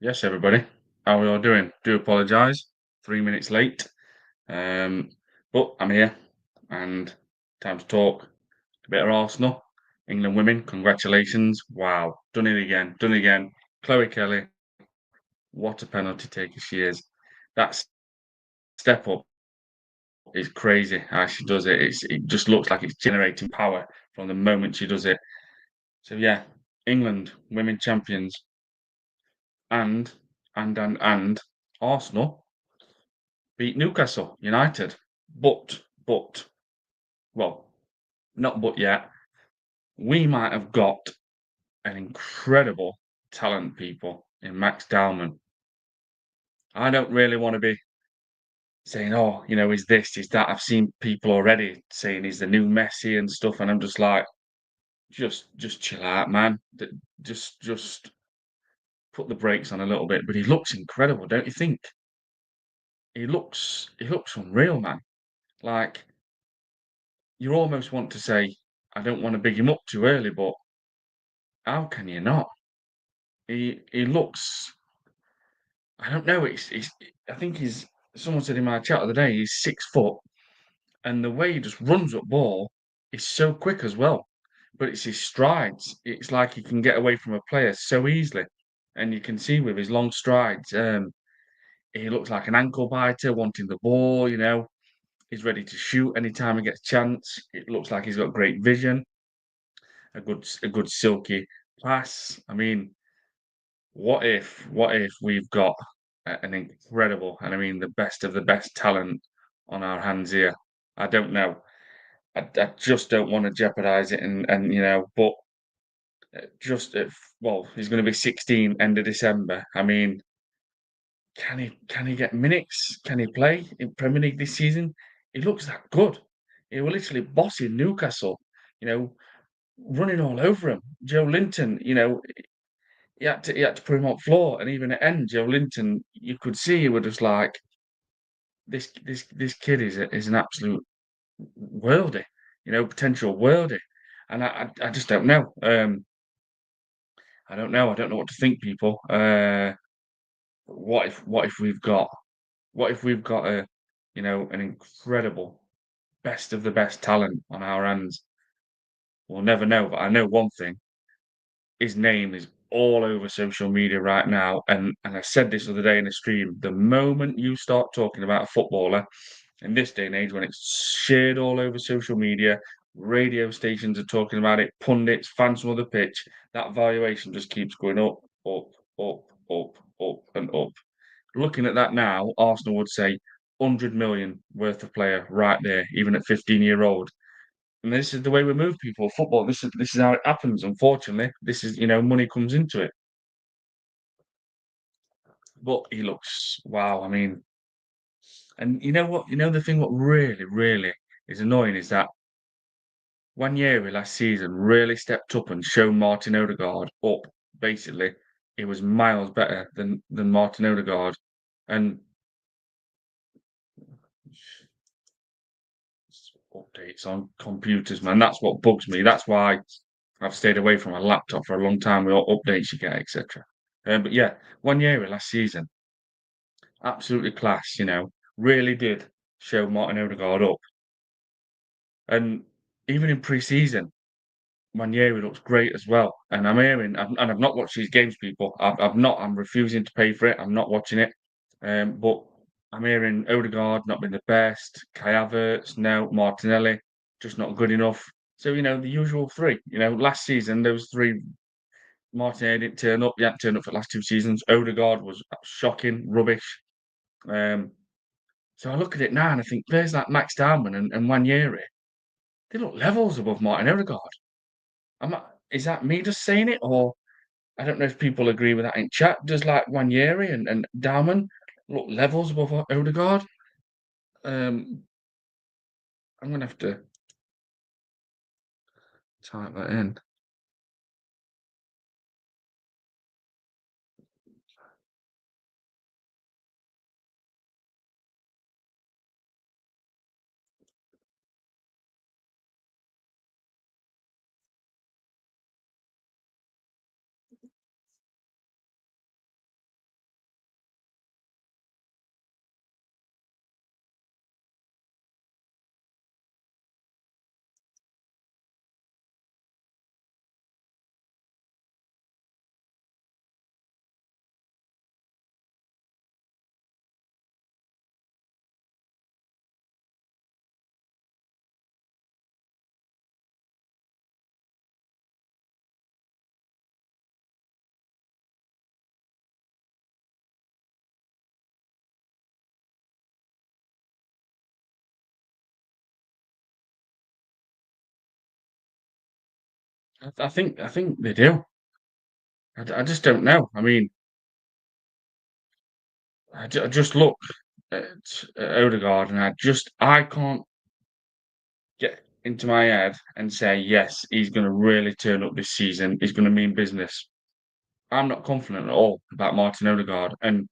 Yes, everybody. How are we all doing? Do apologise. 3 minutes late. Um, but I'm here and time to talk a bit of Arsenal. England women, congratulations. Wow. Done it again. Done it again. Chloe Kelly, what a penalty taker she is. That step up is crazy how she does it. It just looks like it's generating power from the moment she does it. So yeah, England women champions and and Arsenal beat Newcastle United. But, well, not but yet. We might have got an incredible talent, people, in Max Dowman. I don't really want to be saying, oh, is this, is that. I've seen people already saying he's the new Messi and stuff, and I'm just like, just chill out, man. Just put the brakes on a little bit. But he looks incredible, don't you think? He looks unreal, man. Like you almost want to say, I don't want to big him up too early, but how can you not? He looks. I don't know. It's. I think he's. Someone said in my chat the other day he's 6 foot, and the way he just runs up ball is so quick as well. But it's his strides. It's like he can get away from a player so easily, and you can see with his long strides, he looks like an ankle biter, wanting the ball. He's ready to shoot anytime he gets a chance. It looks like he's got great vision, a good silky pass. I mean, what if we've got an incredible, and I mean the best of the best talent on our hands here? I don't know. I just don't want to jeopardize it, but just if well, he's going to be 16 end of December. I mean, can he get minutes? Can he play in Premier League this season? He looks that good. He was literally bossing Newcastle, you know, running all over him. Joe Linton, he had to put him on floor, and even at end, Joe Linton, you could see he was just like, this kid is an absolute worldie, potential worldie, and I just don't know. I don't know. I don't know what to think, people. What if we've got an incredible best of the best talent on our hands? We'll never know. But I know one thing: his name is all over social media right now, and I said this the other day in a stream. The moment you start talking about a footballer in this day and age, when it's shared all over social media, radio stations are talking about it, pundits, fans from the pitch, that valuation just keeps going up, up, up, up, up, and up. Looking at that now, Arsenal would say 100 million worth of player right there, even at 15-year-old. And this is the way we move people. Football. This is how it happens. Unfortunately, this is money comes into it. But he looks wow. I mean, and you know what? The thing what really, really is annoying is that Wanyeri last season really stepped up and shown Martin Odegaard up. Basically, he was miles better than Martin Odegaard, and updates on computers, man. That's what bugs me. That's why I've stayed away from a laptop for a long time with all updates you get, etc. But yeah, Wanyeri last season, absolutely class. Really did show Martin Odegaard up, and even in pre-season, Ranieri looks great as well. And I'm hearing, and I've not watched these games, people. I've not. I'm refusing to pay for it. I'm not watching it. But I'm hearing Odegaard not been the best. Kai Havertz, no. Martinelli, just not good enough. So the usual three. Last season those three. Martinelli didn't turn up. He hadn't turned up for the last 2 seasons. Odegaard was shocking, rubbish. Um, so I look at it now and I think players like Max Dowman and Wanyeri, they look levels above Martin Odegaard. Is that me just saying it, or I don't know if people agree with that in chat? Does like Wanyeri and Dowman look levels above Odegaard? Um, I'm gonna have to type that in. I think they do. I just don't know. I mean, I just look at Odegaard, and I can't get into my head and say, yes, he's going to really turn up this season. He's going to mean business. I'm not confident at all about Martin Odegaard. And,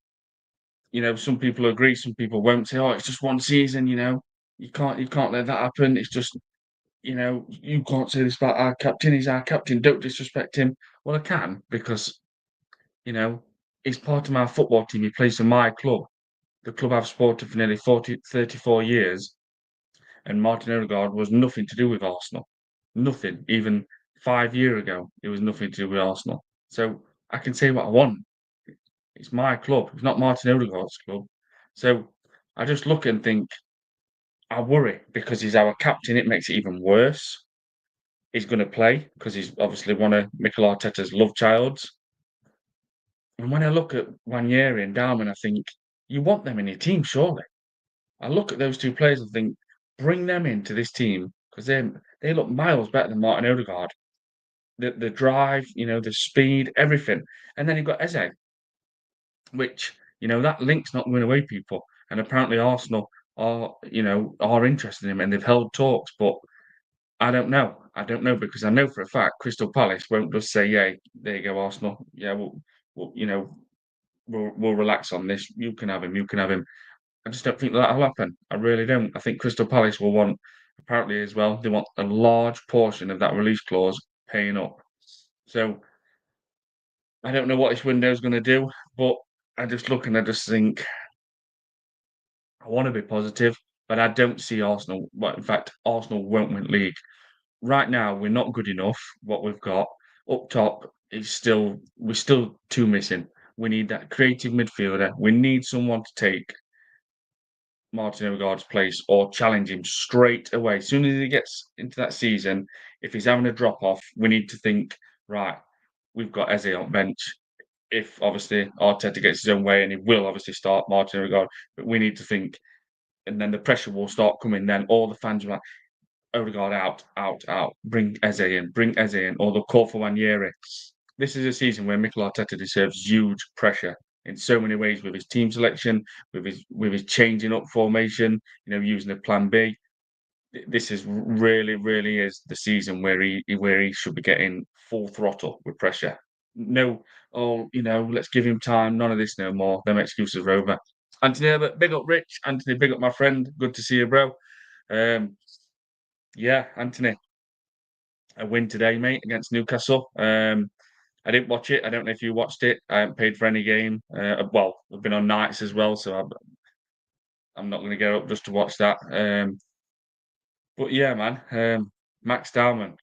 some people agree, some people won't say, oh, it's just one season, you can't let that happen. It's just, you can't say this about our captain. He's our captain. Don't disrespect him. Well, I can because, you know, he's part of my football team. He plays for my club, the club I've supported for nearly 34 years. And Martin Odegaard was nothing to do with Arsenal. Nothing. Even 5 years ago, it was nothing to do with Arsenal. So I can say what I want. It's my club. It's not Martin Odegaard's club. So I just look and think, I worry because he's our captain. It makes it even worse. He's going to play because he's obviously one of Mikel Arteta's love childs. And when I look at Wanyeri and Dowman, I think, you want them in your team, surely. I look at those two players and think, bring them into this team because they look miles better than Martin Odegaard. The drive, the speed, everything. And then you've got Eze, which, that link's not going away, people. And apparently Arsenal are interested in him and they've held talks, but I don't know. I don't know because I know for a fact Crystal Palace won't just say, yeah, there you go, Arsenal. Yeah, we'll relax on this. You can have him. You can have him. I just don't think that'll happen. I really don't. I think Crystal Palace will want, apparently as well, they want a large portion of that release clause paying up. So I don't know what this window is going to do, but I just look and I just think I want to be positive, but I don't see Arsenal. Well, in fact, Arsenal won't win league. Right now, we're not good enough. What we've got up top is we're still too missing. We need that creative midfielder. We need someone to take Martin Odegaard's place or challenge him straight away. As soon as he gets into that season, if he's having a drop off, we need to think, right, we've got Eze on bench. If obviously Arteta gets his own way, and he will obviously start Martin Odegaard, but we need to think, and then the pressure will start coming. Then all the fans are like, Odegaard out, out, out. Bring Eze in, or they'll call for Wanyeri. This is a season where Mikel Arteta deserves huge pressure in so many ways with his team selection, with his changing up formation, using a plan B. This is really, really is the season where he should be getting full throttle with pressure. No, oh, let's give him time. None of this no more. Them excuses are over. Anthony, but big up Rich. Anthony, big up my friend. Good to see you, bro. Um, yeah, Anthony, a win today, mate, against Newcastle. I didn't watch it. I don't know if you watched it. I haven't paid for any game. Well, I've been on nights as well, so I'm not going to get up just to watch that. But yeah, man, Max Dowman.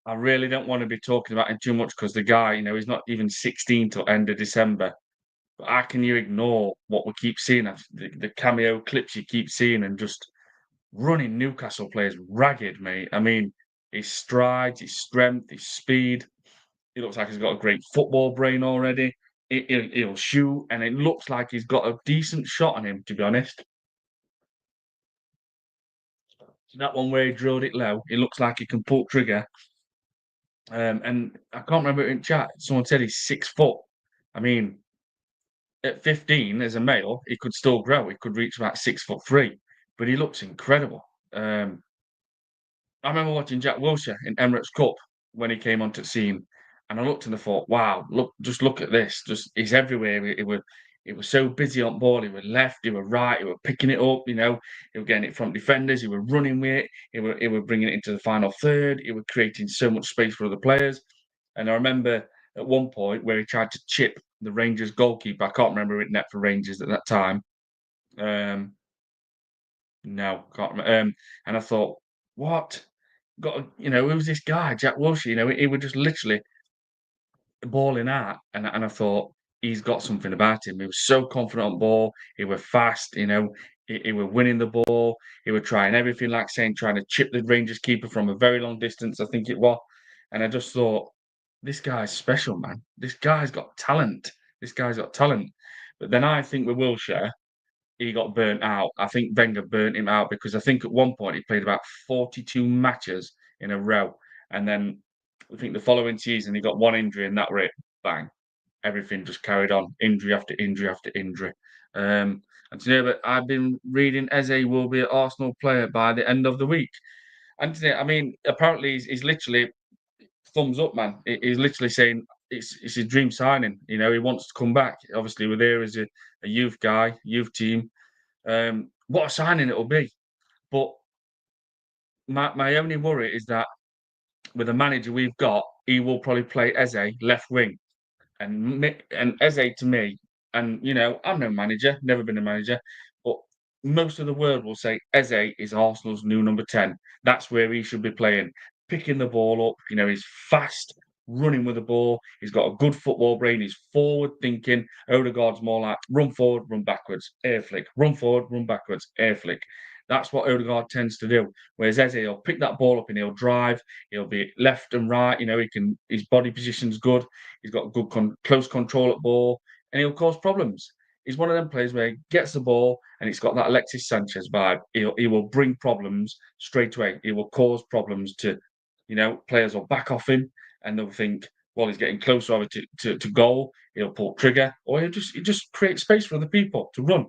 I really don't want to be talking about him too much because the guy, he's not even 16 till end of December. But how can you ignore what we keep seeing? The cameo clips you keep seeing and just running Newcastle players ragged, mate. I mean, his strides, his strength, his speed. He looks like he's got a great football brain already. He'll shoot, and it looks like he's got a decent shot on him, to be honest. So that one where he drilled it low, it looks like he can pull trigger. And I can't remember in chat, someone said he's 6 foot. I mean, at 15 as a male, he could still grow. He could reach about 6'3", but he looks incredible. I remember watching Jack Wilshere in Emirates Cup when he came onto the scene, and I looked and I thought, "Wow, just look at this! Just he's everywhere. He was so busy on ball. He was left, he was right, he was picking it up. He was getting it from defenders. He was running with it. He was bringing it into the final third. He was creating so much space for other players. And I remember at one point where he tried to chip the Rangers goalkeeper. I can't remember it net for Rangers at that time. Um, no, can't remember. And I thought, what? Who was this guy, Jack Wilshere? He would just literally balling out, and I thought he's got something about him. He was so confident on ball. He was fast. He was winning the ball. He was trying everything, like saying, trying to chip the Rangers keeper from a very long distance. I think it was, and I just thought, this guy's special, man. This guy's got talent. This guy's got talent. But then I think with Wilshere, he got burnt out. I think Wenger burnt him out because I think at one point he played about 42 matches in a row. And then I think the following season he got one injury and that were it. Bang. Everything just carried on, injury after injury after injury. And today, but I've been reading Eze will be an Arsenal player by the end of the week. And today, I mean, apparently he's literally thumbs up, man. He's literally saying it's his dream signing. You know, he wants to come back. Obviously, we're there as a youth guy, youth team. What a signing it'll be. But my only worry is that with the manager we've got, he will probably play Eze left wing. And Eze to me, and you know, I'm no manager, never been a manager, but most of the world will say Eze is Arsenal's new number 10. That's where he should be playing, picking the ball up. You know, he's fast, running with the ball. He's got a good football brain. He's forward thinking. Odegaard's more like run forward, run backwards, air flick, run forward, run backwards, air flick. That's what Odegaard tends to do. Whereas Eze, he'll pick that ball up and he'll drive. He'll be left and right. You know, he can. His body position's good. He's got good close control at ball, and he'll cause problems. He's one of them players where he gets the ball and it's got that Alexis Sanchez vibe. He will bring problems straight away. He will cause problems to, you know, players will back off him and they'll think, well, he's getting closer over to goal. He'll pull trigger, or he just create space for other people to run.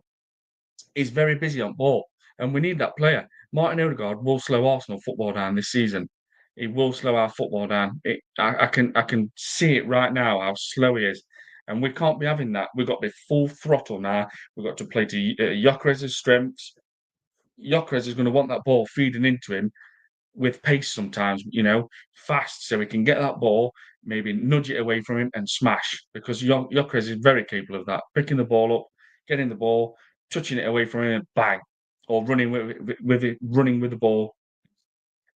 He's very busy on ball, and we need that player. Martin Odegaard will slow Arsenal football down this season. He will slow our football down. I can see it right now how slow he is, and we can't be having that. We've got the full throttle now. We've got to play to Gyokeres' strengths. Gyokeres is going to want that ball feeding into him with pace sometimes, you know, fast, so he can get that ball, maybe nudge it away from him and smash. Because Gyokeres is very capable of that, picking the ball up, getting the ball, touching it away from him, and bang, or running with it, running with the ball.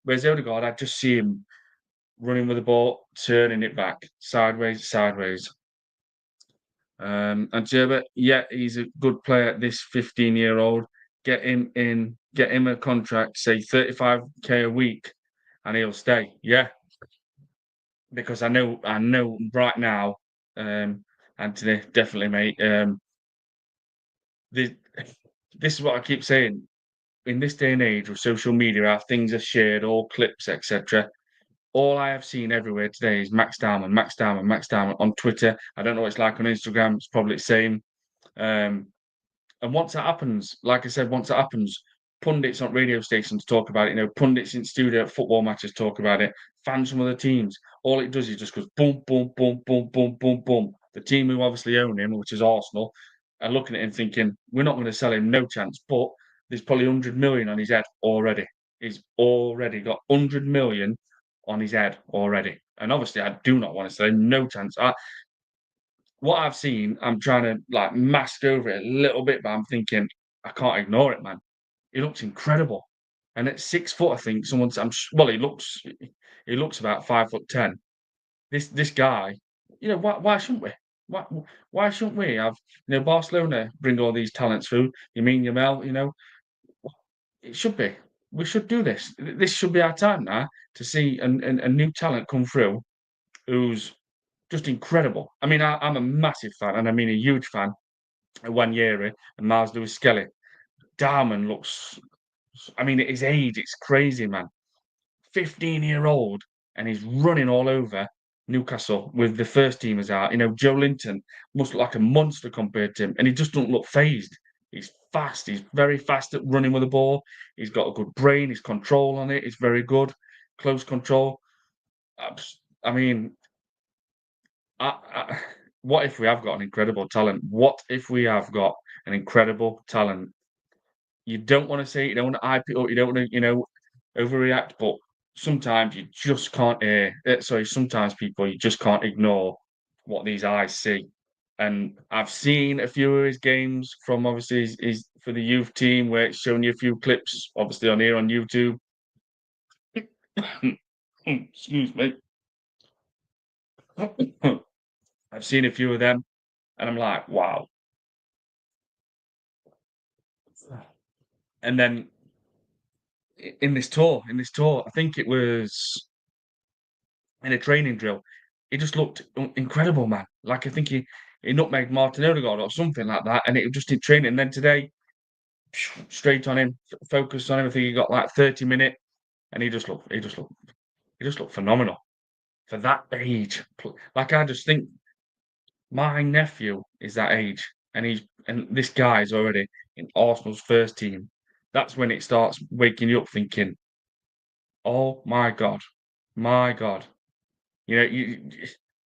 Whereas Odegaard, I just see him running with the ball, turning it back, sideways, sideways. And Gerber, yeah, he's a good player. This 15-year-old, get him in, get him a contract, say 35k a week, and he'll stay. Yeah, because I know right now, Anthony, definitely, mate. This, this is what I keep saying. In this day and age with social media, how things are shared, all clips, etc. All I have seen everywhere today is Max Dowman, Max Dowman, Max Dowman on Twitter. I don't know what it's like on Instagram. It's probably the same. Um, And once that happens, like I said, once that happens, pundits on radio stations talk about it. You know, pundits in studio at football matches talk about it. Fans from other teams. All it does is just goes boom, boom, boom, boom, boom, boom, boom. The team who obviously own him, which is Arsenal, are looking at him thinking, we're not going to sell him, no chance. But there's probably 100 million on his head already. He's already got 100 million on his head already. And obviously, I do not want to sell him, no chance. What I've seen, I'm trying to like mask over it a little bit, but I'm thinking I can't ignore it, man. He looks incredible, and at 6 foot, I think someone's. Well, he looks about 5'10". This guy, you know, why shouldn't we? Why why shouldn't we have, you know, Barcelona bring all these talents through? You mean Yamal, you know, it should be. We should do this. This should be our time now to see a new talent come through who's just incredible. I mean, I'm a massive fan, and I mean a huge fan of Wanyeri and Miles Lewis Skelly. Darman looks, I mean, at his age, it's crazy, man. 15-year-old, and he's running all over Newcastle with the first teamers out. You know, Joe Linton must look like a monster compared to him, and he just don't look phased. He's fast. He's very fast at running with the ball. He's got a good brain. His control on it is very good. Close control. I mean, what if we have got an incredible talent? What if we have got an incredible talent? You don't want to say it, you don't want to hype it up, you don't want to, you know, overreact, but sometimes you just can't sorry, sometimes people you just can't ignore what these eyes see. And I've seen a few of his games from obviously his for the youth team where it's showing you a few clips, obviously on here on YouTube. Excuse me. I've seen a few of them and I'm like, wow. And then in this tour, I think it was in a training drill, he just looked incredible, man. Like I think he nutmegged Martin Odegaard or something like that, and it just in training. And then today, straight on him, focused on him. I think he got like 30 minutes, and he just looked He just looked phenomenal for that age. Like, I just think my nephew is that age, and this guy's already in Arsenal's first team. That's when it starts waking you up thinking, "Oh my God." You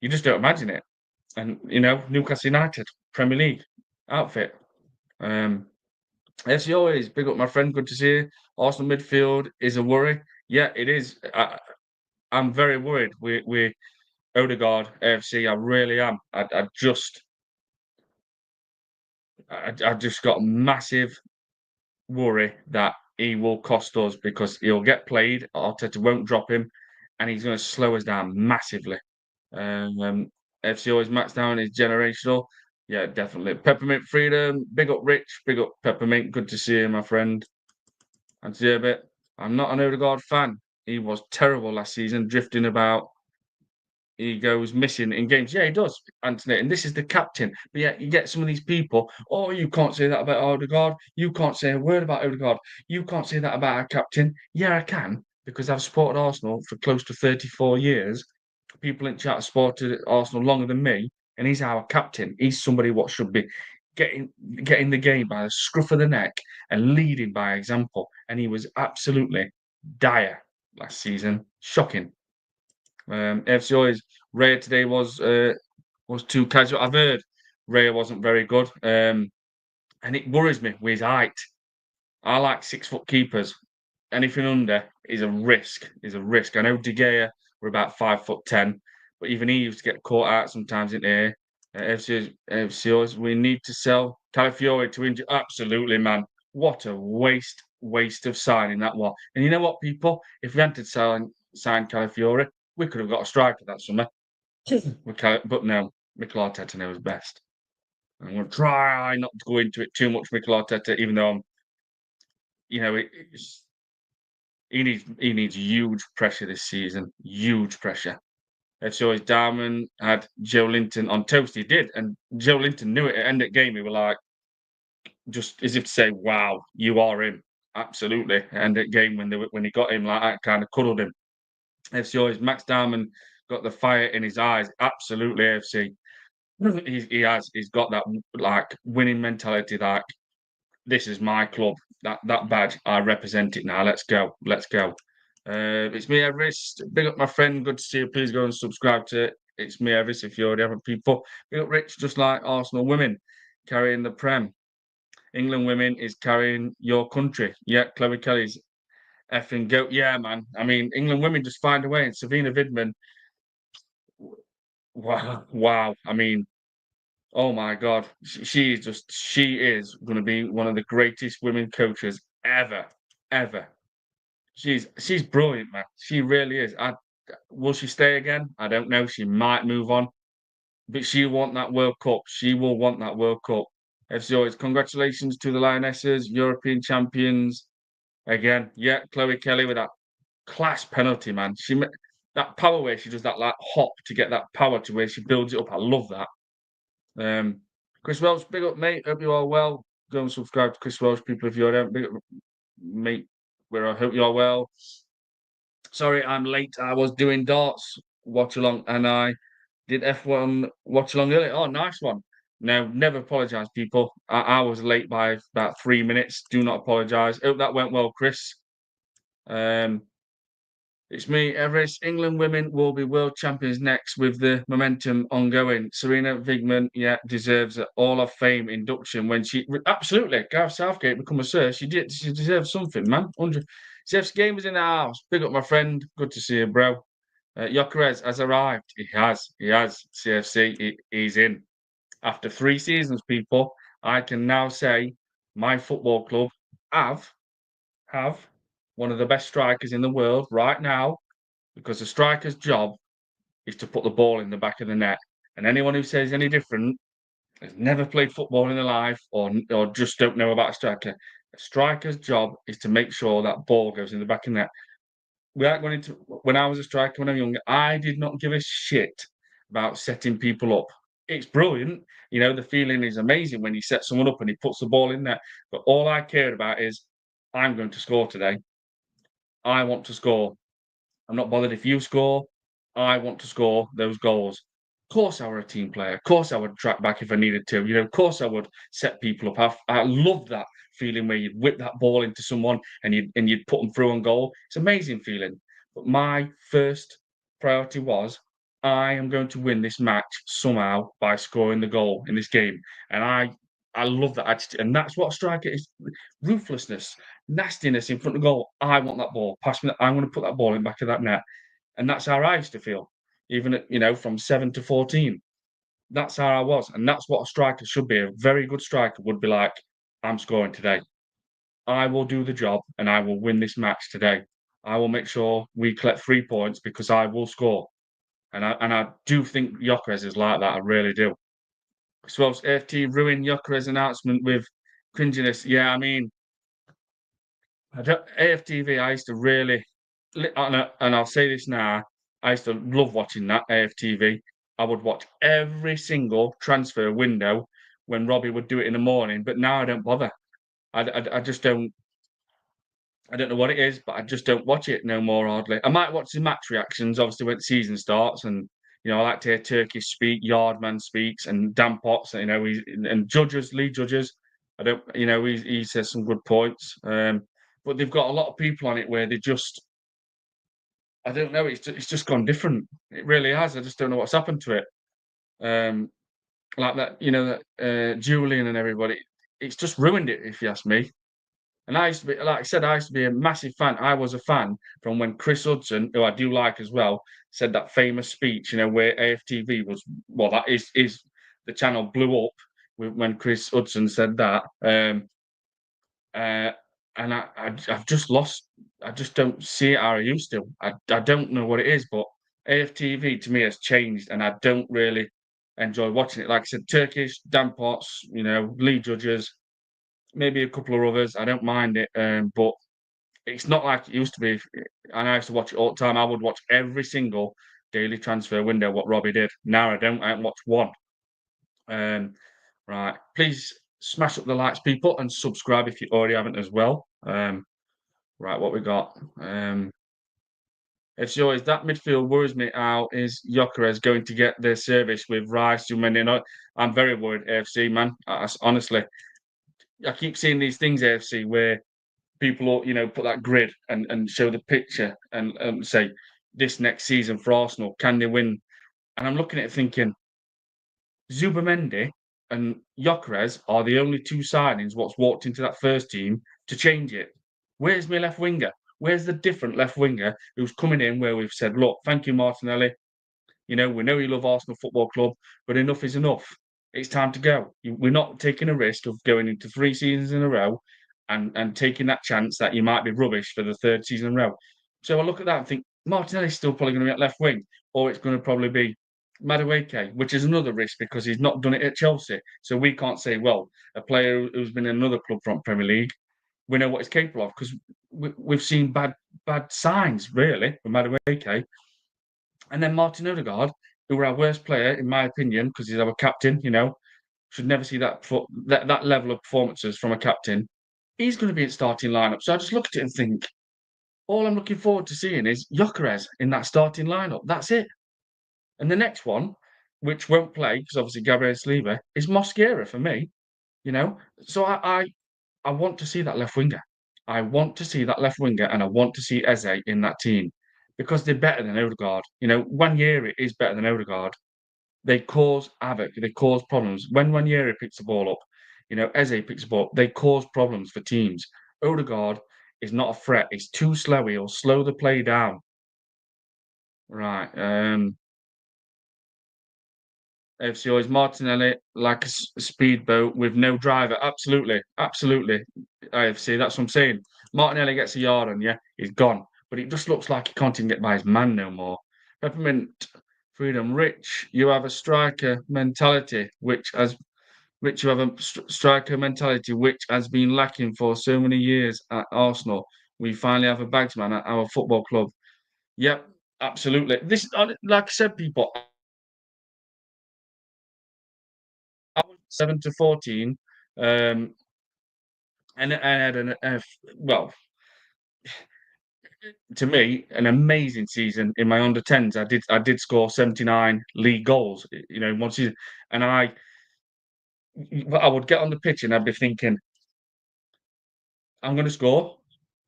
just don't imagine it. And, Newcastle United, Premier League outfit. Um, as always, big up my friend, good to see you. Arsenal midfield is a worry. Yeah, it is. I'm very worried with Odegaard, AFC. I really am. I just got a massive worry that he will cost us because he'll get played. Arteta won't drop him, and he's going to slow us down massively. FC always Max Dowman is generational. Yeah, definitely. Peppermint Freedom, big up Rich, big up Peppermint. Good to see you, my friend. And see a bit. I'm not an Odegaard fan. He was terrible last season, drifting about. He goes missing in games. Yeah, he does, Anthony. And this is the captain. But yeah, you get some of these people. Oh, you can't say that about Odegaard. You can't say a word about Odegaard. You can't say that about our captain. Yeah, I can, because I've supported Arsenal for close to 34 years. People in chat have supported Arsenal longer than me, and he's our captain. He's somebody what should be getting the game by the scruff of the neck and leading by example. And he was absolutely dire last season. Shocking. FC always Raya today was too casual. I've heard Raya wasn't very good, and it worries me with his height. I like 6 foot keepers. Anything under is a risk. Is a risk. I know De Gea were about 5'10", but even he used to get caught out sometimes in there. FCOs, we need to sell Calafiore to injure. Absolutely, man. What a waste of signing that one. And you know what, people? If we hadn't signed Calafiore, we could have got a striker that summer. But no, Mikel Arteta knows best. I'm going to try not to go into it too much, Mikel Arteta, even though he needs huge pressure this season. Huge pressure. So his Diamond had Joe Linton on toast. He did, and Joe Linton knew it at end of game. He were like, just as if to say, "Wow, you are him." Absolutely. At end of game when he got him like that, kind of cuddled him. FC always Max Dowman got the fire in his eyes. Absolutely, AFC. He's got that like winning mentality. Like, this is my club. That badge, I represent it now. Let's go. Let's go. It's me, Everest. Big up my friend. Good to see you. Please go and subscribe to it. It's me, Everest. If you already haven't, people. Big up Rich, just like Arsenal women carrying the Prem. England women is carrying your country. Yeah, Chloe Kelly's effing goat. Yeah, man. I mean, England women just find a way. And Savina Vidman, wow, wow. I mean, oh my God, she is going to be one of the greatest women coaches ever, ever. She's brilliant, man. She really is. Will she stay again? I don't know. She might move on, but she want that World Cup. She will want that World Cup. FC always, congratulations to the Lionesses, European champions again. Yeah, Chloe Kelly with that class penalty, man. That power where she does that like hop to get that power to where she builds it up. I love that. Chris Welsh, big up, mate. Hope you're all well. Go and subscribe to Chris Welsh, people, if you don't. Big up, mate. Where I hope you're well. Sorry, I'm late. I was doing darts watch along, and I did F1 watch along earlier. Oh, nice one. No, never apologise, people. I was late by about 3 minutes. Do not apologise. Hope that went well, Chris. Um, it's me, Everest. England women will be world champions next with the momentum ongoing. Serena Vigman, yeah, deserves an Hall of Fame induction when she absolutely Gareth Southgate become a sir. She deserves something, man. 100. Zef's game was in the house. Big up my friend. Good to see you, bro. Gyokeres has arrived. He has. He has. CFC. He's in. After 3 seasons, people, I can now say my football club have one of the best strikers in the world right now, because the striker's job is to put the ball in the back of the net. And anyone who says any different has never played football in their life, or just don't know about a striker. A striker's job is to make sure that ball goes in the back of the net. When I was a striker, when I was younger, I did not give a shit about setting people up. It's brilliant. The feeling is amazing when you set someone up and he puts the ball in there. But all I cared about is, I'm going to score today. I want to score. I'm not bothered if you score. I want to score those goals. Of course, I were a team player. Of course, I would track back if I needed to. Of course, I would set people up. I love that feeling where you'd whip that ball into someone and you'd put them through on goal. It's an amazing feeling. But my first priority was I am going to win this match somehow by scoring the goal in this game. And I love that attitude. And that's what a striker is: ruthlessness, nastiness in front of goal. I want that ball. Pass me that. I want to put that ball in the back of that net. And that's how I used to feel, even at, from 7 to 14. That's how I was. And that's what a striker should be. A very good striker would be like, I'm scoring today. I will do the job and I will win this match today. I will make sure we collect 3 points because I will score. And I do think Gyokeres is like that. I really do. So AFT ruined Gyokeres' announcement with cringiness. Yeah, I mean, AFTV, I used to really, and I'll say this now, I used to love watching that AFTV. I would watch every single transfer window when Robbie would do it in the morning, but now I don't bother. I just don't. I don't know what it is, but I just don't watch it no more. Hardly. I might watch the match reactions, obviously when the season starts, and I like to hear Turkish speak, Yardman speaks, and Dan Potts. And judges, lead judges. I don't. He says some good points. But they've got a lot of people on it where they just. I don't know. It's just gone different. It really has. I just don't know what's happened to it. Um, like that. That Julian and everybody. It's just ruined it, if you ask me. And I used to be, like I said, I used to be a massive fan. I was a fan from when Chris Hudson, who I do like as well, said that famous speech, where AFTV was, well, that is the channel blew up when Chris Hudson said that. Uh, and I've just lost, I just don't see it how I used to. I don't know what it is, but AFTV to me has changed and I don't really enjoy watching it. Like I said, Turkish, Dan Potts, lead judges, maybe a couple of others. I don't mind it, but it's not like it used to be. And I used to watch it all the time. I would watch every single daily transfer window what Robbie did. Now I don't. I haven't watched one. Um, right. Please smash up the likes, people, and subscribe if you already haven't as well. Right. What we got? It's always that midfield worries me how is Gyokeres going to get their service with Rice, Jumanino? I'm very worried, AFC, man. Honestly, I keep seeing these things, AFC, where people will, put that grid and show the picture and say this next season for Arsenal, can they win? And I'm looking at it thinking, Zubamendi and Gyökeres are the only two signings what's walked into that first team to change it. Where's my left winger? Where's the different left winger who's coming in where we've said, look, thank you, Martinelli. We know you love Arsenal Football Club, but enough is enough. It's time to go. We're not taking a risk of going into 3 seasons in a row and taking that chance that you might be rubbish for the third season in a row. So I look at that and think Martinelli's still probably going to be at left wing, or it's going to probably be Madueke, which is another risk because he's not done it at Chelsea. So we can't say, well, a player who's been in another club from Premier League, we know what he's capable of because we've seen bad signs really with Madueke. And then Martin Odegaard, who were our worst player, in my opinion, because he's our captain, should never see that level of performances from a captain. He's going to be in starting lineup. So I just look at it and think, all I'm looking forward to seeing is Gyokeres in that starting lineup. That's it. And the next one, which won't play, because obviously Gabriel Saliba, is Mosquera for me, you know. So I want to see that left winger. I want to see that left winger and I want to see Eze in that team because they're better than Odegaard. 1 year it is better than Odegaard. They cause havoc. They cause problems. When Wanyeri picks the ball up, Eze picks the ball up, they cause problems for teams. Odegaard is not a threat. He's too slow. He'll slow the play down. Right. AFC is Martinelli like a speedboat with no driver. Absolutely. Absolutely. AFC. That's what I'm saying. Martinelli gets a yard on you, he's gone. But it just looks like he can't even get by his man no more. Peppermint Freedom. You have a striker mentality, you have a striker mentality which has been lacking for so many years at Arsenal. We finally have a bagsman at our football club. Yep, absolutely. This, like I said, people, I was 7 to 14, and I had well, to me, an amazing season in my under 10s. I did score 79 league goals, in one season, and I would get on the pitch and I'd be thinking, "I'm gonna score,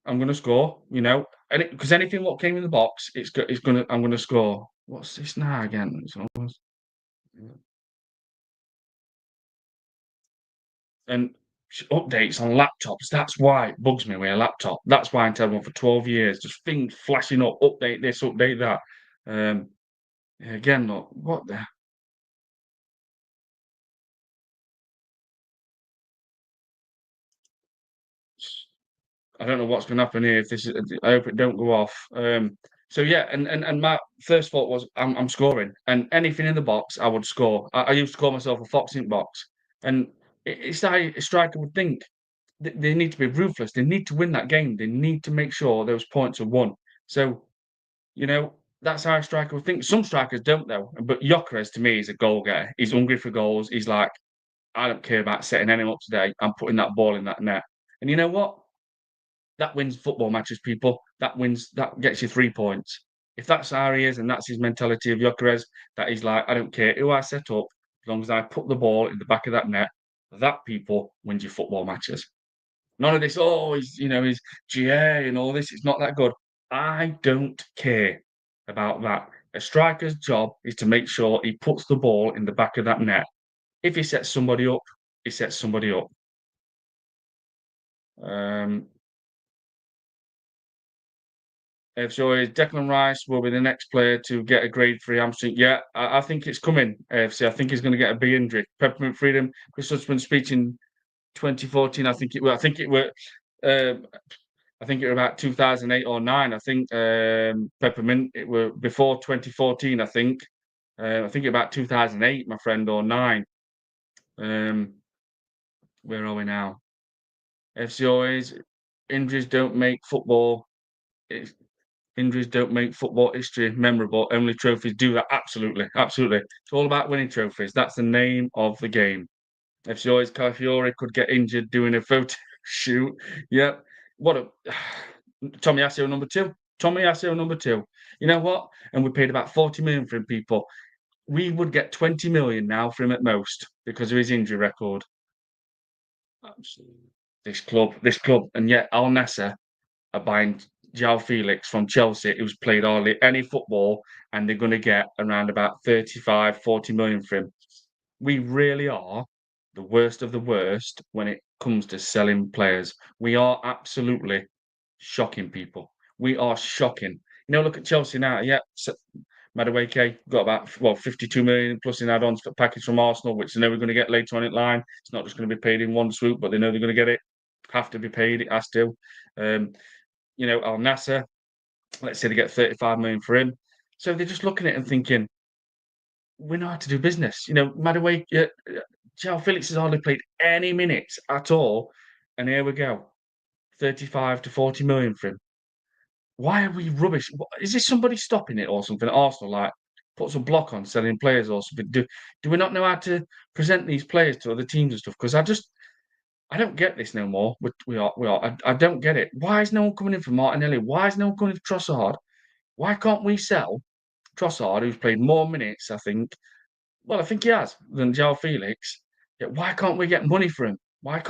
I'm gonna score," and because anything what came in the box, it's gonna I'm gonna score. What's this now again? And updates on laptops. That's why it bugs me with a laptop. That's why I had one for 12 years. Just things flashing up, update this, update that. Um, again, look, what the I don't know what's gonna happen here if this is I hope it don't go off. So yeah, and my first thought was I'm scoring, and anything in the box I would score. I used to call myself a fox in box, and it's how a striker would think. They need to be ruthless. They need to win that game. They need to make sure those points are won. So you know that's how a striker would think. Some strikers don't though. But Gyokeres to me is a goal getter. He's hungry for goals. He's like, I don't care about setting anyone up today. I'm putting that ball in that net. And you know what? That wins football matches, people. That gets you 3 points. If that's how he is and that's his mentality of Gyökeres, that he's like, I don't care who I set up, as long as I put the ball in the back of that net, that people wins your football matches. None of this, oh, he's GA and all this, it's not that good. I don't care about that. A striker's job is to make sure he puts the ball in the back of that net. If he sets somebody up, he sets somebody up. Um, AFC Declan Rice will be the next player to get a grade 3 hamstring. Yeah, I think it's coming, AFC. I think he's going to get a big injury. Peppermint Freedom, Chris Hudson speech in 2014. Um, I think it were about 2008 or 9. I think Peppermint, it were before 2014, I think about 2008, my friend, or 9. Um, where are we now? FC always, injuries don't make football. It's Injuries don't make football history memorable. Only trophies do that. Absolutely, absolutely. It's all about winning trophies. That's the name of the game. FC always Calafiore could get injured doing a photo shoot. Yep. What a Tommy Asio number two. Tommy Asio number two. You know what? And we paid about 40 million for him, people. We would get 20 million now for him at most because of his injury record. Absolutely. This club, and yet Al Nasser are buying João Felix from Chelsea, who's played hardly any football, and they're going to get around about 35, 40 million for him. We really are the worst of the worst when it comes to selling players. We are absolutely shocking people. We are shocking. Look at Chelsea now. Yeah, Madueke got about 52 million plus in add-ons for package from Arsenal, which they know we're going to get later on in line. It's not just going to be paid in one swoop, but they know they're going to get it. Have to be paid. It has to. Um, Al Nasser, let's say they get 35 million for him. So they're just looking at it and thinking, we know how to do business. Madueke, João Felix has hardly played any minutes at all. And here we go, 35 to 40 million for him. Why are we rubbish? Is this somebody stopping it or something? Arsenal, like, put some block on selling players or something. Do we not know how to present these players to other teams and stuff? Because I don't get this no more. I don't get it. Why is no one coming in for Martinelli? Why is no one coming in for Trossard? Why can't we sell Trossard, who's played more minutes, I think, well, I think he has, than João Felix. Yeah, why can't we get money for him? Why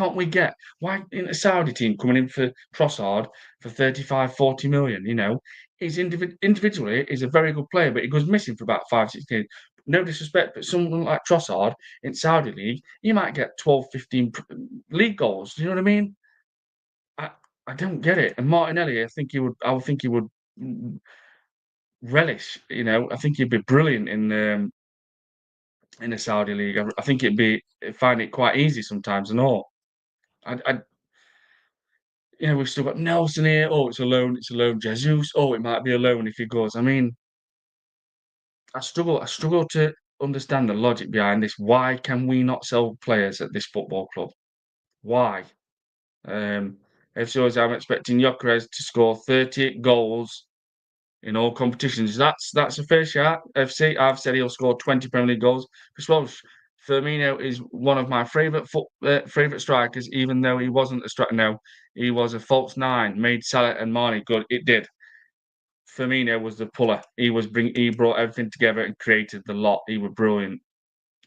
in a Saudi team coming in for Trossard for 35, 40 million? He's individually is a very good player, but he goes missing for about 5, 6 games. No disrespect, but someone like Trossard in Saudi league, he might get 12, 15 league goals. Do you know what I mean? I, I don't get it. And Martinelli, I would think he would relish. I think he'd be brilliant in the Saudi league. I think find it quite easy sometimes and all. I we've still got Nelson here. Oh, it's a loan. It's a loan. Jesus. Oh, it might be a loan if he goes. I mean, I struggle to understand the logic behind this. Why can we not sell players at this football club? Why? Um, FC I'm expecting Gyökeres to score 38 goals in all competitions. That's a fair shout. FC, I've said he'll score 20 Premier League goals. Chris Welsh, Firmino is one of my favourite strikers, even though he wasn't a striker. No, he was a false nine, made Salah and Mane good. It did. Firmino was the puller. He brought everything together and created the lot. He was brilliant.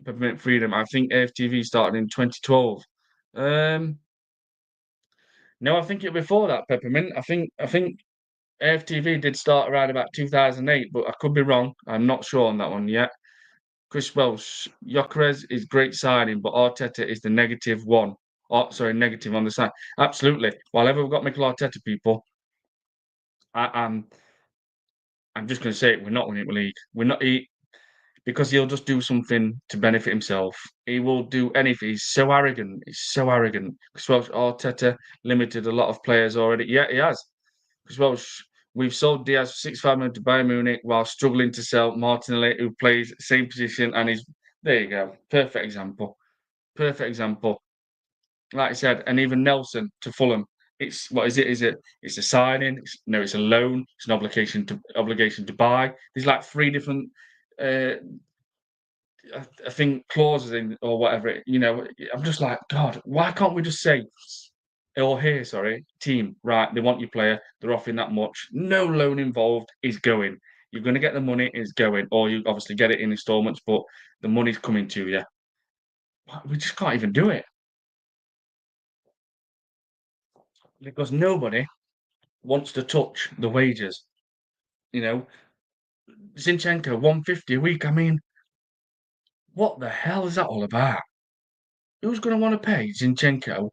Peppermint Freedom. I think AFTV started in 2012. Um, no, I think it before that. Peppermint. I think AFTV did start around about 2008, but I could be wrong. I'm not sure on that one yet. Chris Welsh, Gyokeres is great signing, but Arteta is the negative one. Oh, sorry, negative on the side. Absolutely. While ever we've got Mikel Arteta, people, I'm just going to say it. We're not winning the league. We're not. Because he'll just do something to benefit himself. He will do anything. He's so arrogant. He's so arrogant. Because Welsh Arteta limited a lot of players already. Yeah, he has. Because Welsh, we've sold Diaz for 65 million to Bayern Munich while struggling to sell Martinelli, who plays the same position and is there. You go. Perfect example. Perfect example. Like I said, and even Nelson to Fulham. It's what is it? Is it? It's a signing. No, it's a loan. It's an obligation to buy. There's like three different uh, I think clauses in or whatever. I'm just like, God, why can't we just say, or here, sorry, team, right? They want your player. They're offering that much. No loan involved. Is going. You're going to get the money. Is going, or you obviously get it in installments, but the money's coming to you. We just can't even do it because nobody wants to touch the wages. You know, Zinchenko 150 a week. I mean, what the hell is that all about? Who's going to want to pay Zinchenko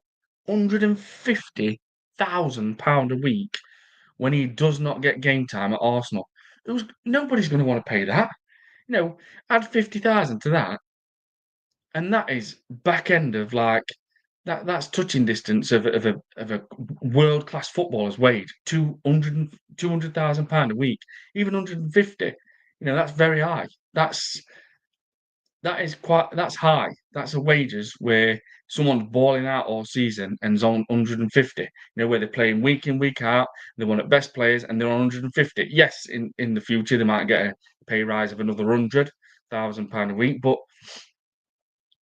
£150,000 a week when he does not get game time at Arsenal? Nobody's going to want to pay that. Add 50,000 to that, and that is back end of like that. That's touching distance of a world class footballer's wage. 200,000 pound a week, even 150. That's very high. That's high. That's a wages where someone's balling out all season and is on 150. Where they're playing week in, week out, they're one of the best players and they're on 150. Yes, in the future they might get a pay rise of another £100,000 a week. But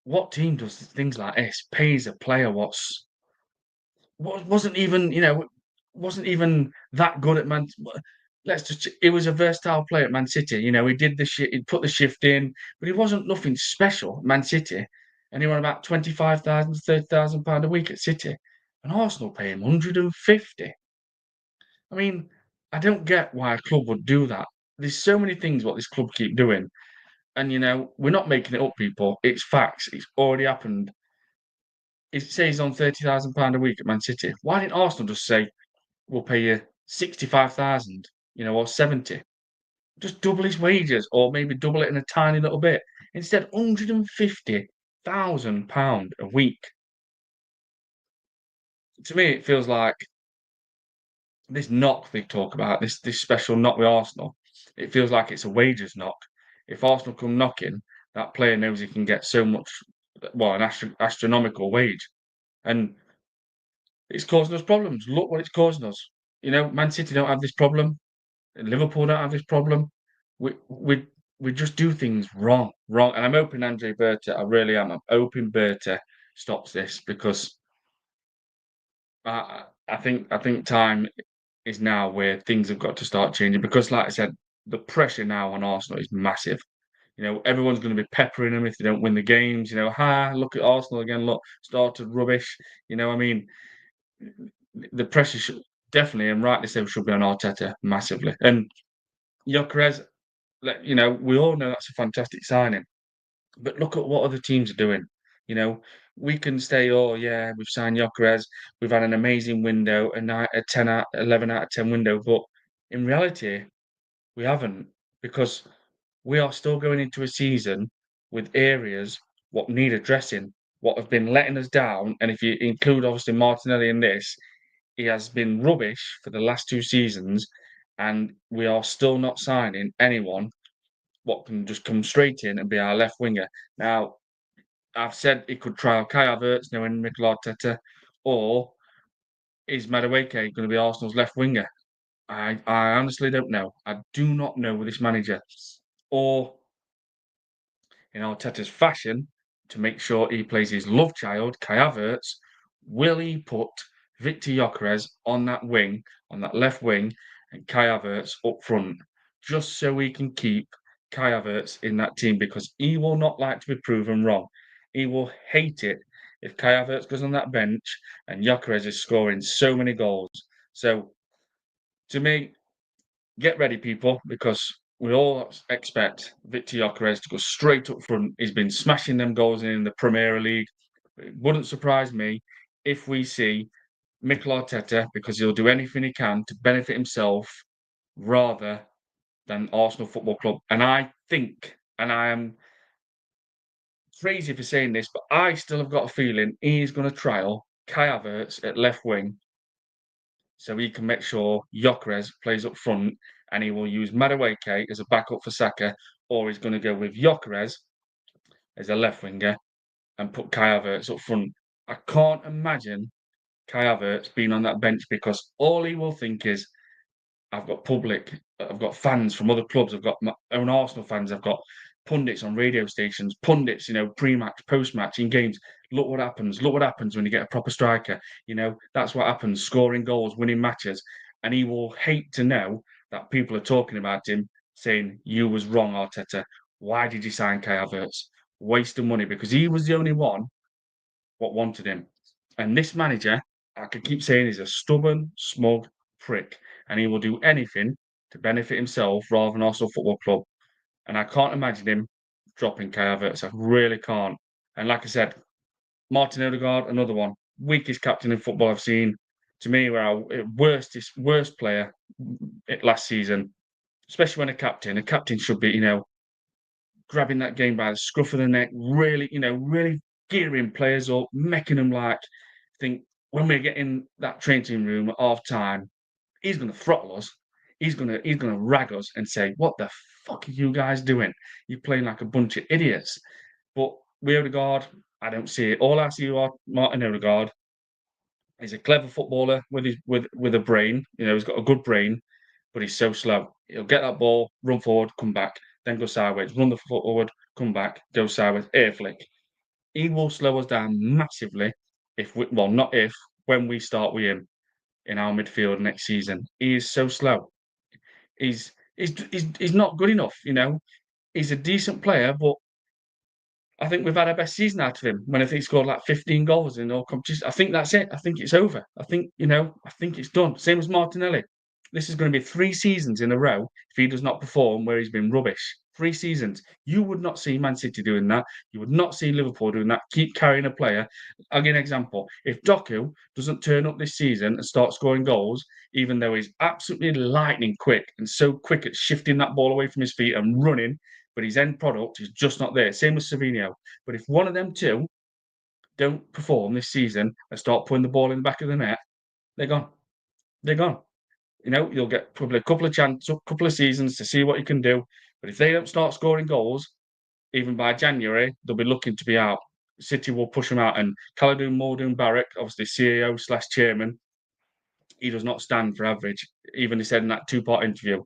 what team does things like this? Pays a player what wasn't even that good at Man. Let's just. He was a versatile player at Man City. He did the shit. He put the shift in, but he wasn't nothing special at Man City. And he won about 25,000 to 30,000 pound a week at City, and Arsenal pay him 150. I mean, I don't get why a club would do that. There's so many things what this club keep doing, and we're not making it up, people. It's facts. It's already happened. It says he's on £30,000 a week at Man City. Why didn't Arsenal just say we'll pay you 65,000, or 70? Just double his wages, or maybe double it in a tiny little bit. Instead, £150,000 a week. To me, it feels like this knock they talk about, this special knock with Arsenal. It feels like it's a wages knock. If Arsenal come knocking, that player knows he can get so much, well, an astronomical wage, and it's causing us problems. Look what it's causing us. Man City don't have this problem. Liverpool don't have this problem. We just do things wrong. And I'm hoping Andre Berta. I really am. I'm hoping Berta stops this because I think time is now where things have got to start changing. Because, like I said, the pressure now on Arsenal is massive. Everyone's going to be peppering them if they don't win the games. Look at Arsenal again. Look, started rubbish. I mean, the pressure should definitely, and rightly so, should be on Arteta massively. And Gyökeres, we all know that's a fantastic signing, but look at what other teams are doing. You know, we can say, "Oh yeah, we've signed Gyökeres, we've had an amazing window, a 10 out, 11 out of 10 window," but in reality, we haven't because we are still going into a season with areas what need addressing, what have been letting us down, and if you include obviously Martinelli in this, he has been rubbish for the last two seasons, and we are still not signing anyone what can just come straight in and be our left winger. Now, I've said he could trial Kai Havertz, knowing Mikel Arteta, or is Madueke going to be Arsenal's left winger? I honestly don't know. I do not know with this manager. Or in Arteta's fashion, to make sure he plays his love child, Kai Havertz, will he put Victor Gyökeres on that wing, on that left wing, and Kai Havertz up front, just so we can keep Kai Havertz in that team because he will not like to be proven wrong. He will hate it if Kai Havertz goes on that bench and Gyokeres is scoring so many goals. So, to me, get ready, people, because we all expect Victor Gyokeres to go straight up front. He's been smashing them goals in the Premier League. It wouldn't surprise me if we see Mikel Arteta, because he'll do anything he can to benefit himself rather than Arsenal Football Club. And I think, and I am crazy for saying this, but I still have got a feeling he's going to trial Kai Havertz at left wing so he can make sure Gyökeres plays up front and he will use Madueke as a backup for Saka, or he's going to go with Gyökeres as a left winger and put Kai Havertz up front. I can't imagine Kai Havertz being on that bench because all he will think is, I've got public, I've got fans from other clubs, I've got my own Arsenal fans, I've got pundits on radio stations, pundits, pre-match, post-match in games. Look what happens. Look what happens when you get a proper striker. That's what happens, scoring goals, winning matches. And he will hate to know that people are talking about him, saying, you was wrong, Arteta. Why did you sign Kai Havertz? Waste of money, because he was the only one what wanted him. And this manager, I could keep saying, is a stubborn, smug prick, and he will do anything to benefit himself rather than Arsenal Football Club. And I can't imagine him dropping Kai Havertz. I really can't. And like I said, Martin Odegaard, another one, weakest captain in football I've seen. To me, where our worst player last season, especially when a captain should be, grabbing that game by the scruff of the neck, really, really gearing players up, making them think when we get in that training room at half time, he's going to throttle us. He's gonna rag us and say, "What the fuck are you guys doing? You're playing like a bunch of idiots." But with Odegaard, I don't see it. All I see with Martin Odegaard is a clever footballer with a brain. He's got a good brain, but he's so slow. He'll get that ball, run forward, come back, then go sideways, run the foot forward, come back, go sideways, air flick. He will slow us down massively not if, when we start with him in our midfield next season. He is so slow. He's not good enough, He's a decent player, but I think we've had our best season out of him when I think he scored like 15 goals in all competitions. I think that's it. I think it's over. I think it's done. Same as Martinelli. This is going to be 3 seasons in a row if he does not perform where he's been rubbish. 3 seasons. You would not see Man City doing that. You would not see Liverpool doing that. Keep carrying a player. I'll give an example. If Doku doesn't turn up this season and start scoring goals, even though he's absolutely lightning quick and so quick at shifting that ball away from his feet and running, but his end product is just not there. Same with Savino. But if one of them two don't perform this season and start putting the ball in the back of the net, they're gone. They're gone. You'll get probably a couple of chances, a couple of seasons to see what you can do. But if they don't start scoring goals, even by January, they'll be looking to be out. City will push them out. And Khalidun Muldoon Barrack, obviously CEO/chairman, he does not stand for average. Even he said in that 2-part interview,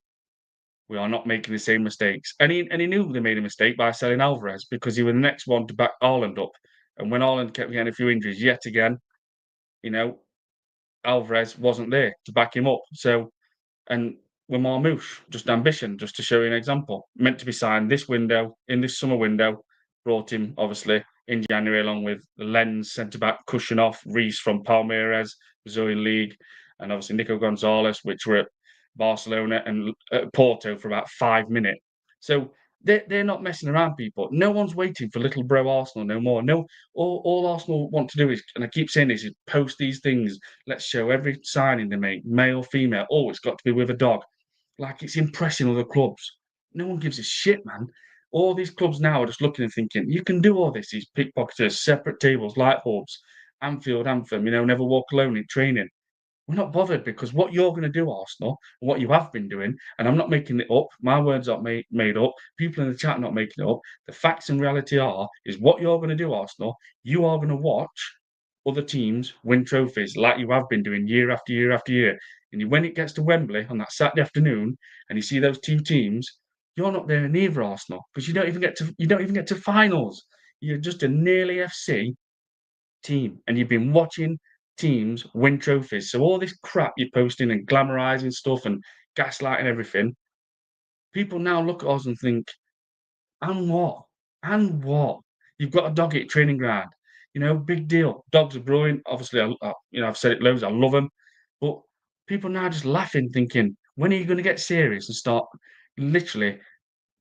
we are not making the same mistakes. And he knew they made a mistake by selling Alvarez because he was the next one to back Haaland up. And when Haaland kept getting a few injuries yet again, you know, Alvarez wasn't there to back him up. So, and with Marmoush, just ambition, just to show you an example. Meant to be signed this window, in this summer window, brought him obviously in January along with the Lens centre back Kushinov, Reese from Palmeiras, Brazilian League, and obviously Nico Gonzalez, which were at Barcelona and Porto for about 5 minutes. So they're not messing around, people. No one's waiting for little bro Arsenal no more. No, all Arsenal want to do is, and I keep saying this, is post these things. Let's show every signing they make, male, female. Oh, it's got to be with a dog. Like it's impressing other clubs. No one gives a shit, man. All these clubs now are just looking and thinking, you can do all this, these pickpocketers, separate tables, light bulbs, Anfield anthem, never walk alone in training. We're not bothered because what you're going to do, Arsenal, and what you have been doing, and I'm not making it up, my words aren't made up, people in the chat are not making it up. The facts and reality is what you're going to do, Arsenal, you are going to watch other teams win trophies like you have been doing year after year after year. And when it gets to Wembley on that Saturday afternoon and you see those two teams, you're not there neither, Arsenal, because you don't even get to finals. You're just a nearly FC team, and you've been watching teams win trophies. So all this crap you're posting and glamorizing stuff and gaslighting everything. People now look at us and think, "And what? And what? You've got a dog at your training ground, big deal. Dogs are brilliant. Obviously, I've said it loads, I love them, but people now just laughing, thinking, when are you gonna get serious and start literally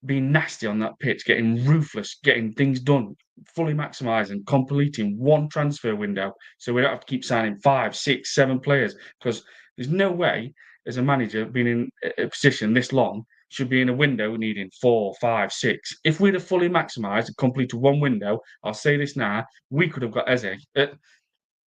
being nasty on that pitch, getting ruthless, getting things done, fully maximising, completing one transfer window, so we don't have to keep signing 5, 6, 7 players. Because there's no way, as a manager, being in a position this long, should be in a window needing 4, 5, 6. If we'd have fully maximised and completed one window, I'll say this now, we could have got Eze.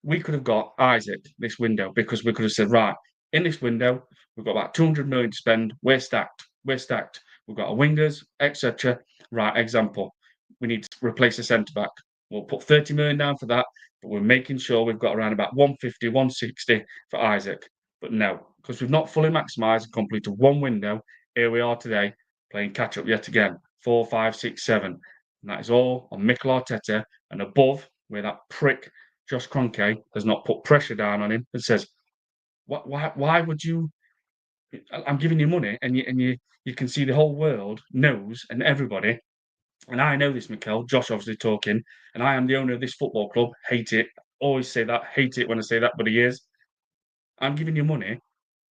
We could have got Isaac this window because we could have said, right, in this window, we've got about 200 million to spend. We're stacked. We're stacked. We've got our wingers, etc. Right, example, we need to replace a centre back. We'll put 30 million down for that, but we're making sure we've got around about 150, 160 for Isaac. But no, because we've not fully maximised and completed one window, here we are today playing catch up yet again. 4, 5, 6, 7. And that is all on Mikel Arteta and above where that prick Josh Kroenke has not put pressure down on him and says, why would you? I'm giving you money, and you can see the whole world knows, and everybody, and I know this, Mikel. Josh obviously talking, and I am the owner of this football club. Hate it. Always say that. Hate it when I say that, but he is. I'm giving you money,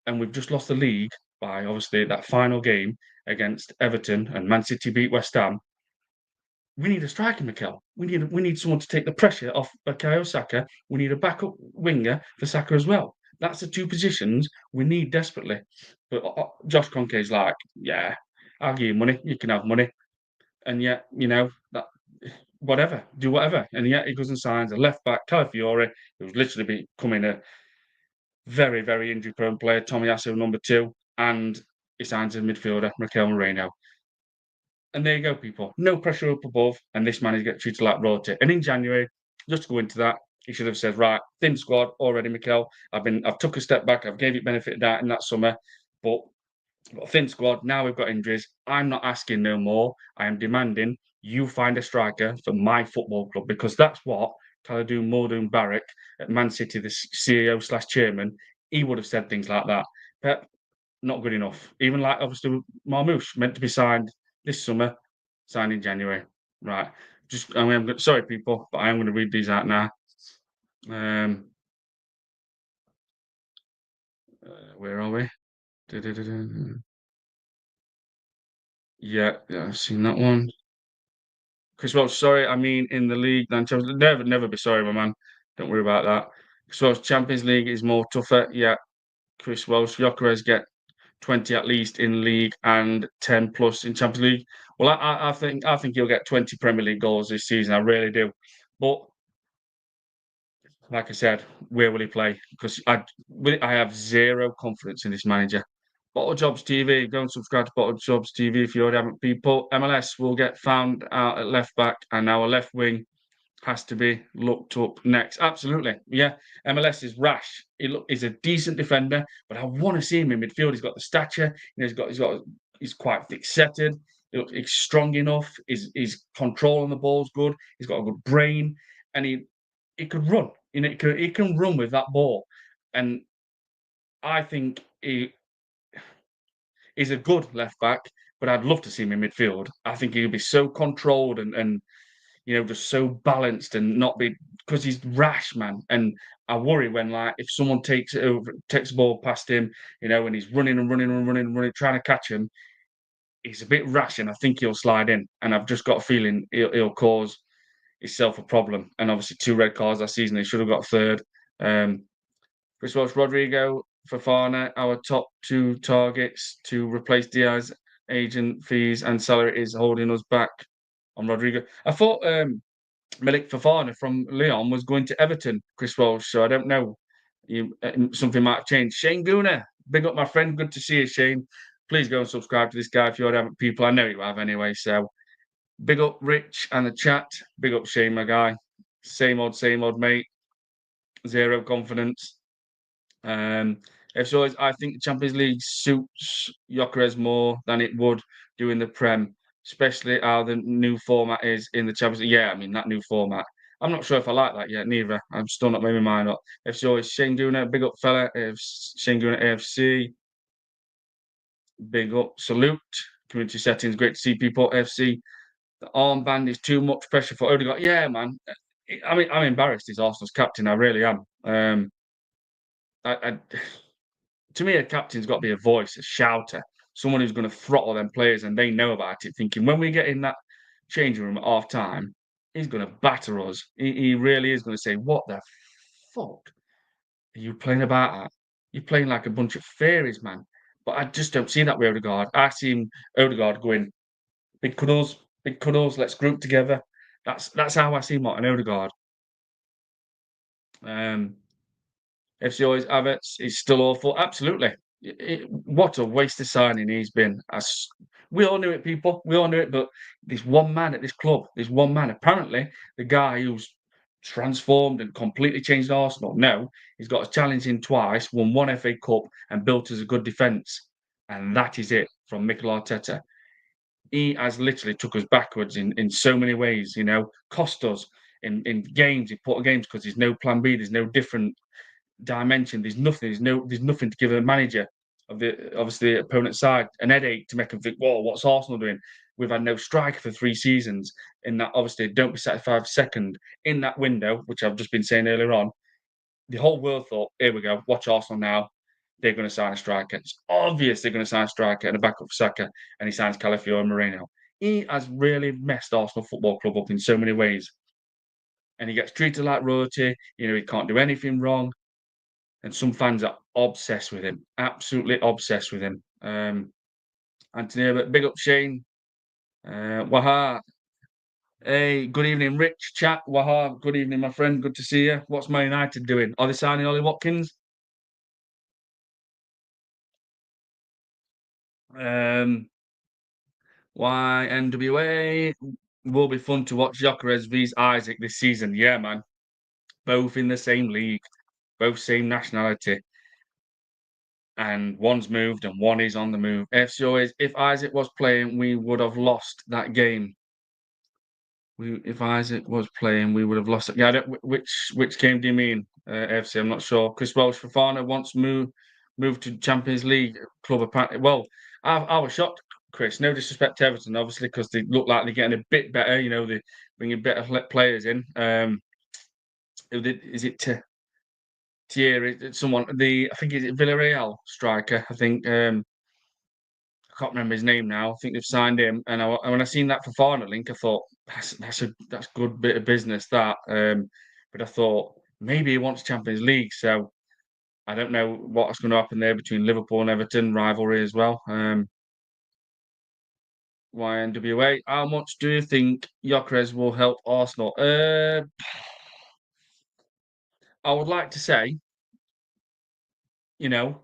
and we've just lost the league by obviously that final game against Everton, and Man City beat West Ham. We need a striker, Mikel. We need someone to take the pressure off Bukayo Saka. We need a backup winger for Saka as well. That's the two positions we need desperately. But Josh Kroenke's like, yeah, I'll give you money. You can have money, and yet that whatever, do whatever, and yet he goes and signs a left back, Calafiore, who's literally becoming a very very injury prone player. Tomiyasu number 2, and he signs a midfielder, Raquel Moreno. And there you go, people. No pressure up above, and this man is getting treated like royalty. And in January, just to go into that, he should have said, right, thin squad already, Mikel. I've took a step back. I've gave it benefit of doubt in that summer, but we've got a thin squad. Now we've got injuries. I'm not asking no more. I am demanding you find a striker for my football club, because that's what Kalidou Muldoon Barrick at Man City, the CEO slash chairman, he would have said things like that. Pep, not good enough. Even like obviously Marmoush meant to be signed this summer, signed in January. Right. Sorry people, but I am going to read these out now. Um, where are we? Du-du-du-du. Yeah, I've seen that one. Chris Welch, sorry, I mean in the league than Champions League. Never be sorry, my man. Don't worry about that. Chris Welch, Champions League is more tougher. Yeah, Chris Welch, Gyokeres get 20 at least in league and 10 plus in Champions League. Well, I think he'll get 20 Premier League goals this season. I really do. But like I said, where will he play? Because I have zero confidence in this manager. Bottle Jobs TV, go and subscribe to Bottle Jobs TV if you already haven't. People, MLS will get found out at left back, and our left wing has to be looked up next. Absolutely. Yeah. MLS is rash. He's a decent defender, but I want to see him in midfield. He's got the stature, he's quite thick setted. He's strong enough. His control on the ball's good. He's got a good brain, and he could run. He can run with that ball. And I think he's a good left back, but I'd love to see him in midfield. I think he'll be so controlled and just so balanced and not be, because he's rash, man. And I worry when, like, if someone takes the ball past him, and he's running and running and running and running, trying to catch him, he's a bit rash, and I think he'll slide in. And I've just got a feeling he'll cause himself a problem. And obviously, 2 red cards last season. He should have got a third. Chris Welch, Rodrigo, Fofana, our top 2 targets to replace Diaz. Agent fees and salary is holding us back on Rodrigo. I thought Milik Fofana from Lyon was going to Everton, Chris Welsh, so I don't know. Something might have changed. Shane Gooner, big up my friend. Good to see you, Shane. Please go and subscribe to this guy if you already haven't. People, I know you have anyway. So big up Rich and the chat. Big up Shane, my guy. Same old, mate. Zero confidence. If so, I think the Champions League suits Gyokeres more than it would do in the Prem, especially how the new format is in the Champions League. Yeah, I mean, that new format. I'm not sure if I like that yet, neither. I'm still not making my mind up. If so, is Shane doing it? Big up, fella. If Shane doing it, AFC. Big up, salute. Community settings, great to see people. FC, the armband is too much pressure for Odegaard. Yeah, man. I mean, I'm embarrassed he's Arsenal's captain. I really am. I to me, a captain's got to be a voice, a shouter, someone who's going to throttle them players, and they know about it. Thinking when we get in that changing room at half time, he's going to batter us. He really is going to say, "What the fuck are you playing about at? You're playing like a bunch of fairies, man." But I just don't see that with Odegaard. I see Odegaard going big cuddles. Let's group together. That's how I see Martin Odegaard. Um, FC always Havertz is still awful. Absolutely. What a waste of signing he's been. We all knew it, people. We all knew it. But there's one man at this club. There's one man. Apparently, the guy who's transformed and completely changed Arsenal. No, he's got a challenge in twice, won one FA Cup, and built as a good defence. And that is it from Mikel Arteta. He has literally took us backwards in so many ways. Cost us in games. He put games because there's no plan B. There's no different dimension. There's nothing. There's nothing to give a manager of the obviously the opponent side an headache to make them think, "Whoa, what's Arsenal doing?" We've had no striker for 3 seasons. In that, obviously, don't be satisfied second in that window, which I've just been saying earlier on. The whole world thought, "Here we go. Watch Arsenal now. They're going to sign a striker." It's obvious they're going to sign a striker and a backup for Saka, and he signs Calafiori Moreno. He has really messed Arsenal Football Club up in so many ways, and he gets treated like royalty. He can't do anything wrong. And some fans are obsessed with him, absolutely obsessed with him. Anthony, but big up Shane. Waha. Hey, good evening, Rich. Chat. Waha. Good evening, my friend. Good to see you. What's Man United doing? Are they signing Ollie Watkins? Um, YNWA. Will be fun to watch Gyokeres vs Isaac this season. Yeah, man. Both in the same league, both same nationality. And one's moved and one is on the move. FC always, if Isaac was playing, we would have lost that game. If Isaac was playing, we would have lost it. Yeah, which game do you mean, FC? I'm not sure. Chris Welsh Fofana wants moved to Champions League club. Apparently, well, I was shocked, Chris. No disrespect to Everton, obviously, because they look like they're getting a bit better. They're bringing better players in. Is it Thierry? Someone I think is it Villarreal striker. I think I can't remember his name now. I think they've signed him, and when I seen that Fofana link, I thought that's good bit of business that. But I thought maybe he wants Champions League, so I don't know what's going to happen there between Liverpool and Everton rivalry as well. YNWA, how much do you think Gyökeres will help Arsenal? I would like to say, you know,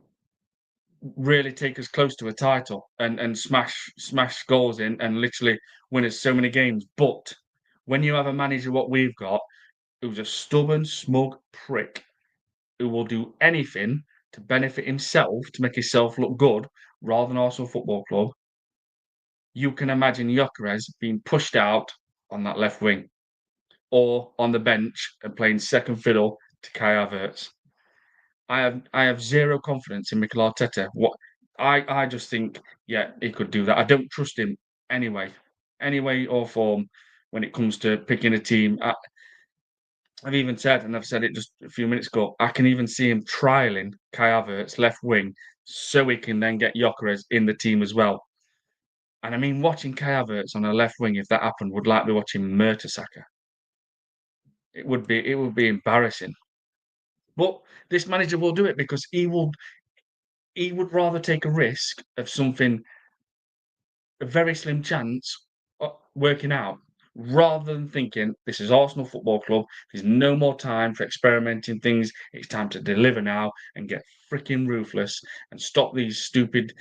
really take us close to a title and smash goals in and literally win us so many games. But when you have a manager what we've got, who's a stubborn, smug prick who will do anything to benefit himself, to make himself look good, rather than Arsenal Football Club, you can imagine Gyökeres being pushed out on that left wing or on the bench and playing second fiddle to Kai Havertz. I have zero confidence in Mikel Arteta. I just think, yeah, he could do that. I don't trust him any way or form when it comes to picking a team. I've even said, and I've said it just a few minutes ago, I can even see him trialing Kai Havertz left wing so he can then get Gyökeres in the team as well. And I mean, watching Kai Havertz on a left wing, if that happened, would like be watching Mertesacker. It would be embarrassing. But this manager will do it because he would rather take a risk of something, a very slim chance working out, rather than thinking this is Arsenal Football Club. There's no more time for experimenting things. It's time to deliver now and get freaking ruthless and stop these stupid,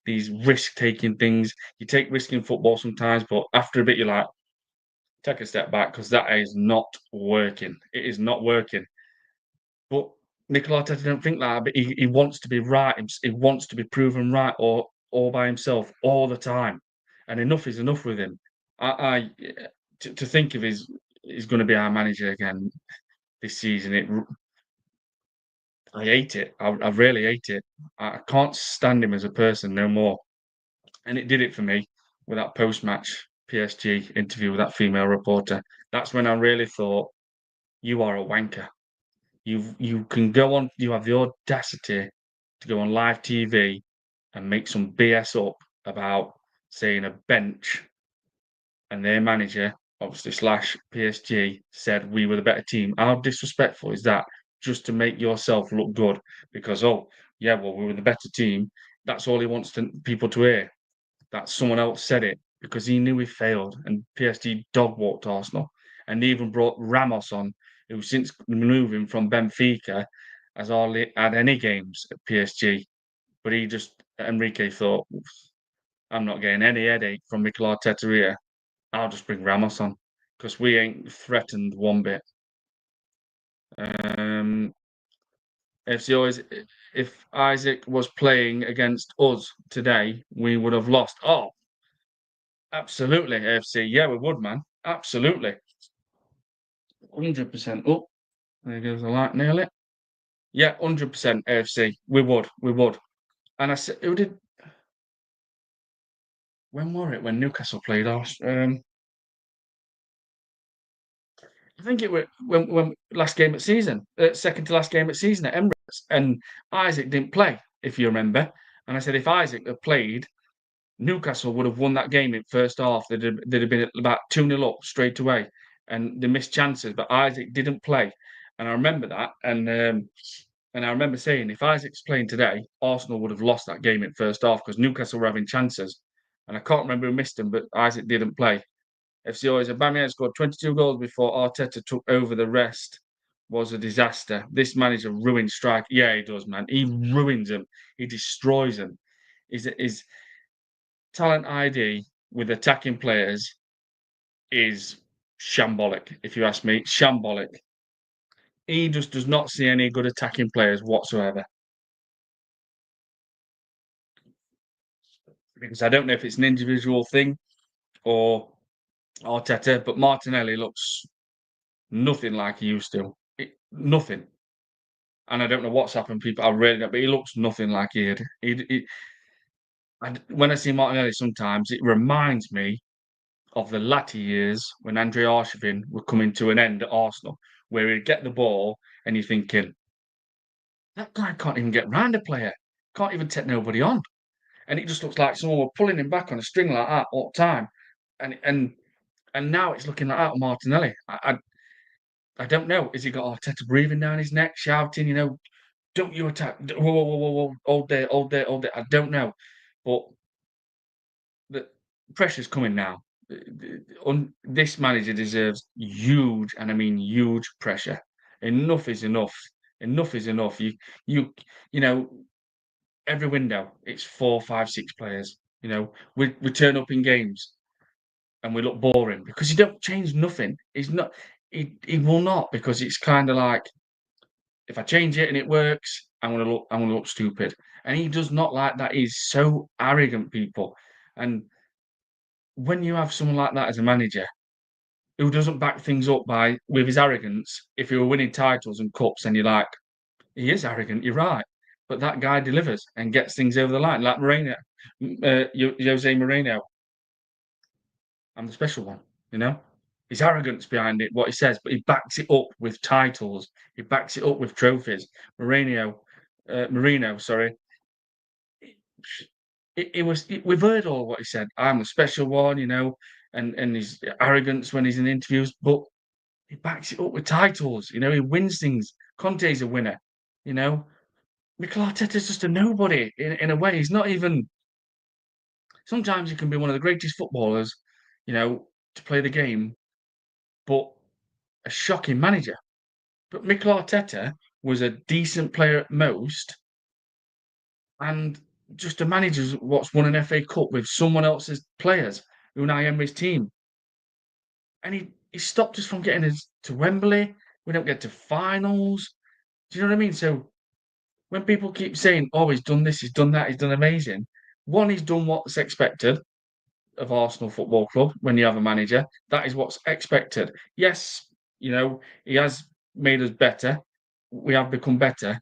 these risk-taking things. You take risk in football sometimes, but after a bit, you're like, take a step back because that is not working. It is not working. But Mikel Arteta don't think that, but he wants to be right. He wants to be proven right or all by himself all the time. And enough is enough with him. To think of he's going to be our manager again this season. I hate it. I really hate it. I can't stand him as a person no more. And it did it for me with that post-match PSG interview with that female reporter. That's when I really thought, you are a wanker. You can go on. You have the audacity to go on live TV and make some BS up about saying a bench and their manager, obviously slash PSG, said we were the better team. How disrespectful is that? Just to make yourself look good because yeah, well we were the better team. That's all he wants people to hear. That someone else said it because he knew he failed and PSG dog walked Arsenal and even brought Ramos on, who since moving from Benfica has hardly had any games at PSG. But Enrique thought, I'm not getting any headache from Mikel Arteta here. I'll just bring Ramos on because we ain't threatened one bit. Um, FC always, if Isaac was playing against us today, we would have lost. Oh, absolutely, AFC. Yeah, we would, man. Absolutely. 100%. Oh, there goes the light nearly. Yeah, 100% AFC. We would. We would. And I said, when were it? When Newcastle played us? I think it was when last game at season, second to last game at season at Emirates, and Isaac didn't play, if you remember. And I said if Isaac had played, Newcastle would have won that game in first half. They'd have been about 2-0 up straight away, and they missed chances. But Isaac didn't play, and I remember that. And I remember saying if Isaac's playing today, Arsenal would have lost that game in first half because Newcastle were having chances. And I can't remember who missed them, but Isaac didn't play. FC always Aubameyang scored 22 goals before Arteta took over. The rest was a disaster. This manager ruins strike. Yeah, he does, man. He ruins them. He destroys them. His talent ID with attacking players is shambolic, if you ask me. Shambolic. He just does not see any good attacking players whatsoever. Because I don't know if it's an individual thing or Arteta, but Martinelli looks nothing like he used to. Nothing. And I don't know what's happened. People, I really don't, but he looks nothing like he had. And when I see Martinelli, sometimes it reminds me of the latter years when Andre Arshavin were coming to an end at Arsenal, where he'd get the ball and you're thinking, that guy can't even get round a player, can't even take nobody on. And it just looks like someone were pulling him back on a string like that all the time. And now it's looking like that with Martinelli. I don't know. Has he got Arteta breathing down his neck, shouting, don't you attack? Whoa, whoa, whoa, whoa, whoa, all day, all day, all day. I don't know. But the pressure's coming now. This manager deserves huge, and I mean huge pressure. Enough is enough. Enough is enough. You, you know, every window it's 4, 5, 6 players. We turn up in games and we look boring because he don't change nothing. He's not. He will not because it's kind of like if I change it and it works, I'm gonna look stupid. And he does not like that. He's so arrogant, people. And when you have someone like that as a manager who doesn't back things up by with his arrogance, if he were winning titles and cups, and you're like, he is arrogant, you're right. But that guy delivers and gets things over the line, like Moreno, Jose Moreno. I'm the special one, you know. His arrogance behind it, what he says, but he backs it up with titles. He backs it up with trophies. Marino, sorry. We've heard all what he said. I'm the special one, and his arrogance when he's in interviews, but he backs it up with titles. He wins things. Conte's a winner. You know, Mikel Arteta's just a nobody in a way. He's not even. Sometimes he can be one of the greatest footballers, to play the game, but a shocking manager. But Mikel Arteta was a decent player at most, and just a manager what's won an FA Cup with someone else's players, Unai Emery's team. And he stopped us from getting us to Wembley. We don't get to finals. Do you know what I mean? So when people keep saying, "Oh, he's done this, he's done that, he's done amazing," one, he's done what's expected of Arsenal Football Club when you have a manager. That is what's expected. Yes, he has made us better. We have become better,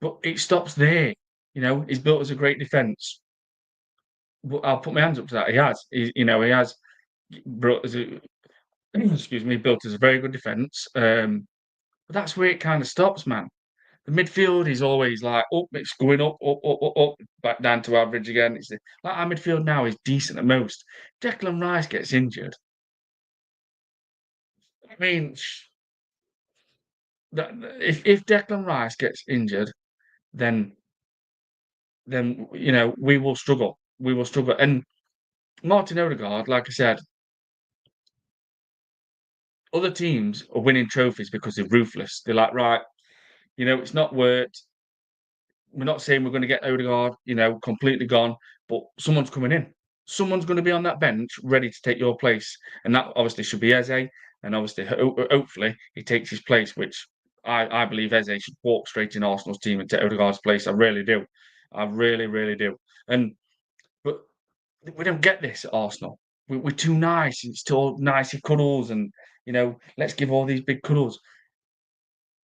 But it stops there. He's built us a great defence. I'll put my hands up to that. He has. He has brought us a, excuse me, built us a very good defence. But that's where it kind of stops, man. The midfield is always like up, it's going up, back down to average again. Like our midfield now is decent at most. Declan Rice gets injured. I mean, if Declan Rice gets injured, then we will struggle. We will struggle. And Martin Odegaard, like I said, other teams are winning trophies because they're ruthless. They're like, right, it's not worked. We're not saying we're going to get Odegaard, completely gone, but someone's coming in. Someone's going to be on that bench ready to take your place. And that obviously should be Eze. And obviously, hopefully, he takes his place, which I believe Eze should walk straight in Arsenal's team and take Odegaard's place. I really do. I really, really do. But we don't get this at Arsenal. We're too nice. It's too all nicey cuddles and, let's give all these big cuddles.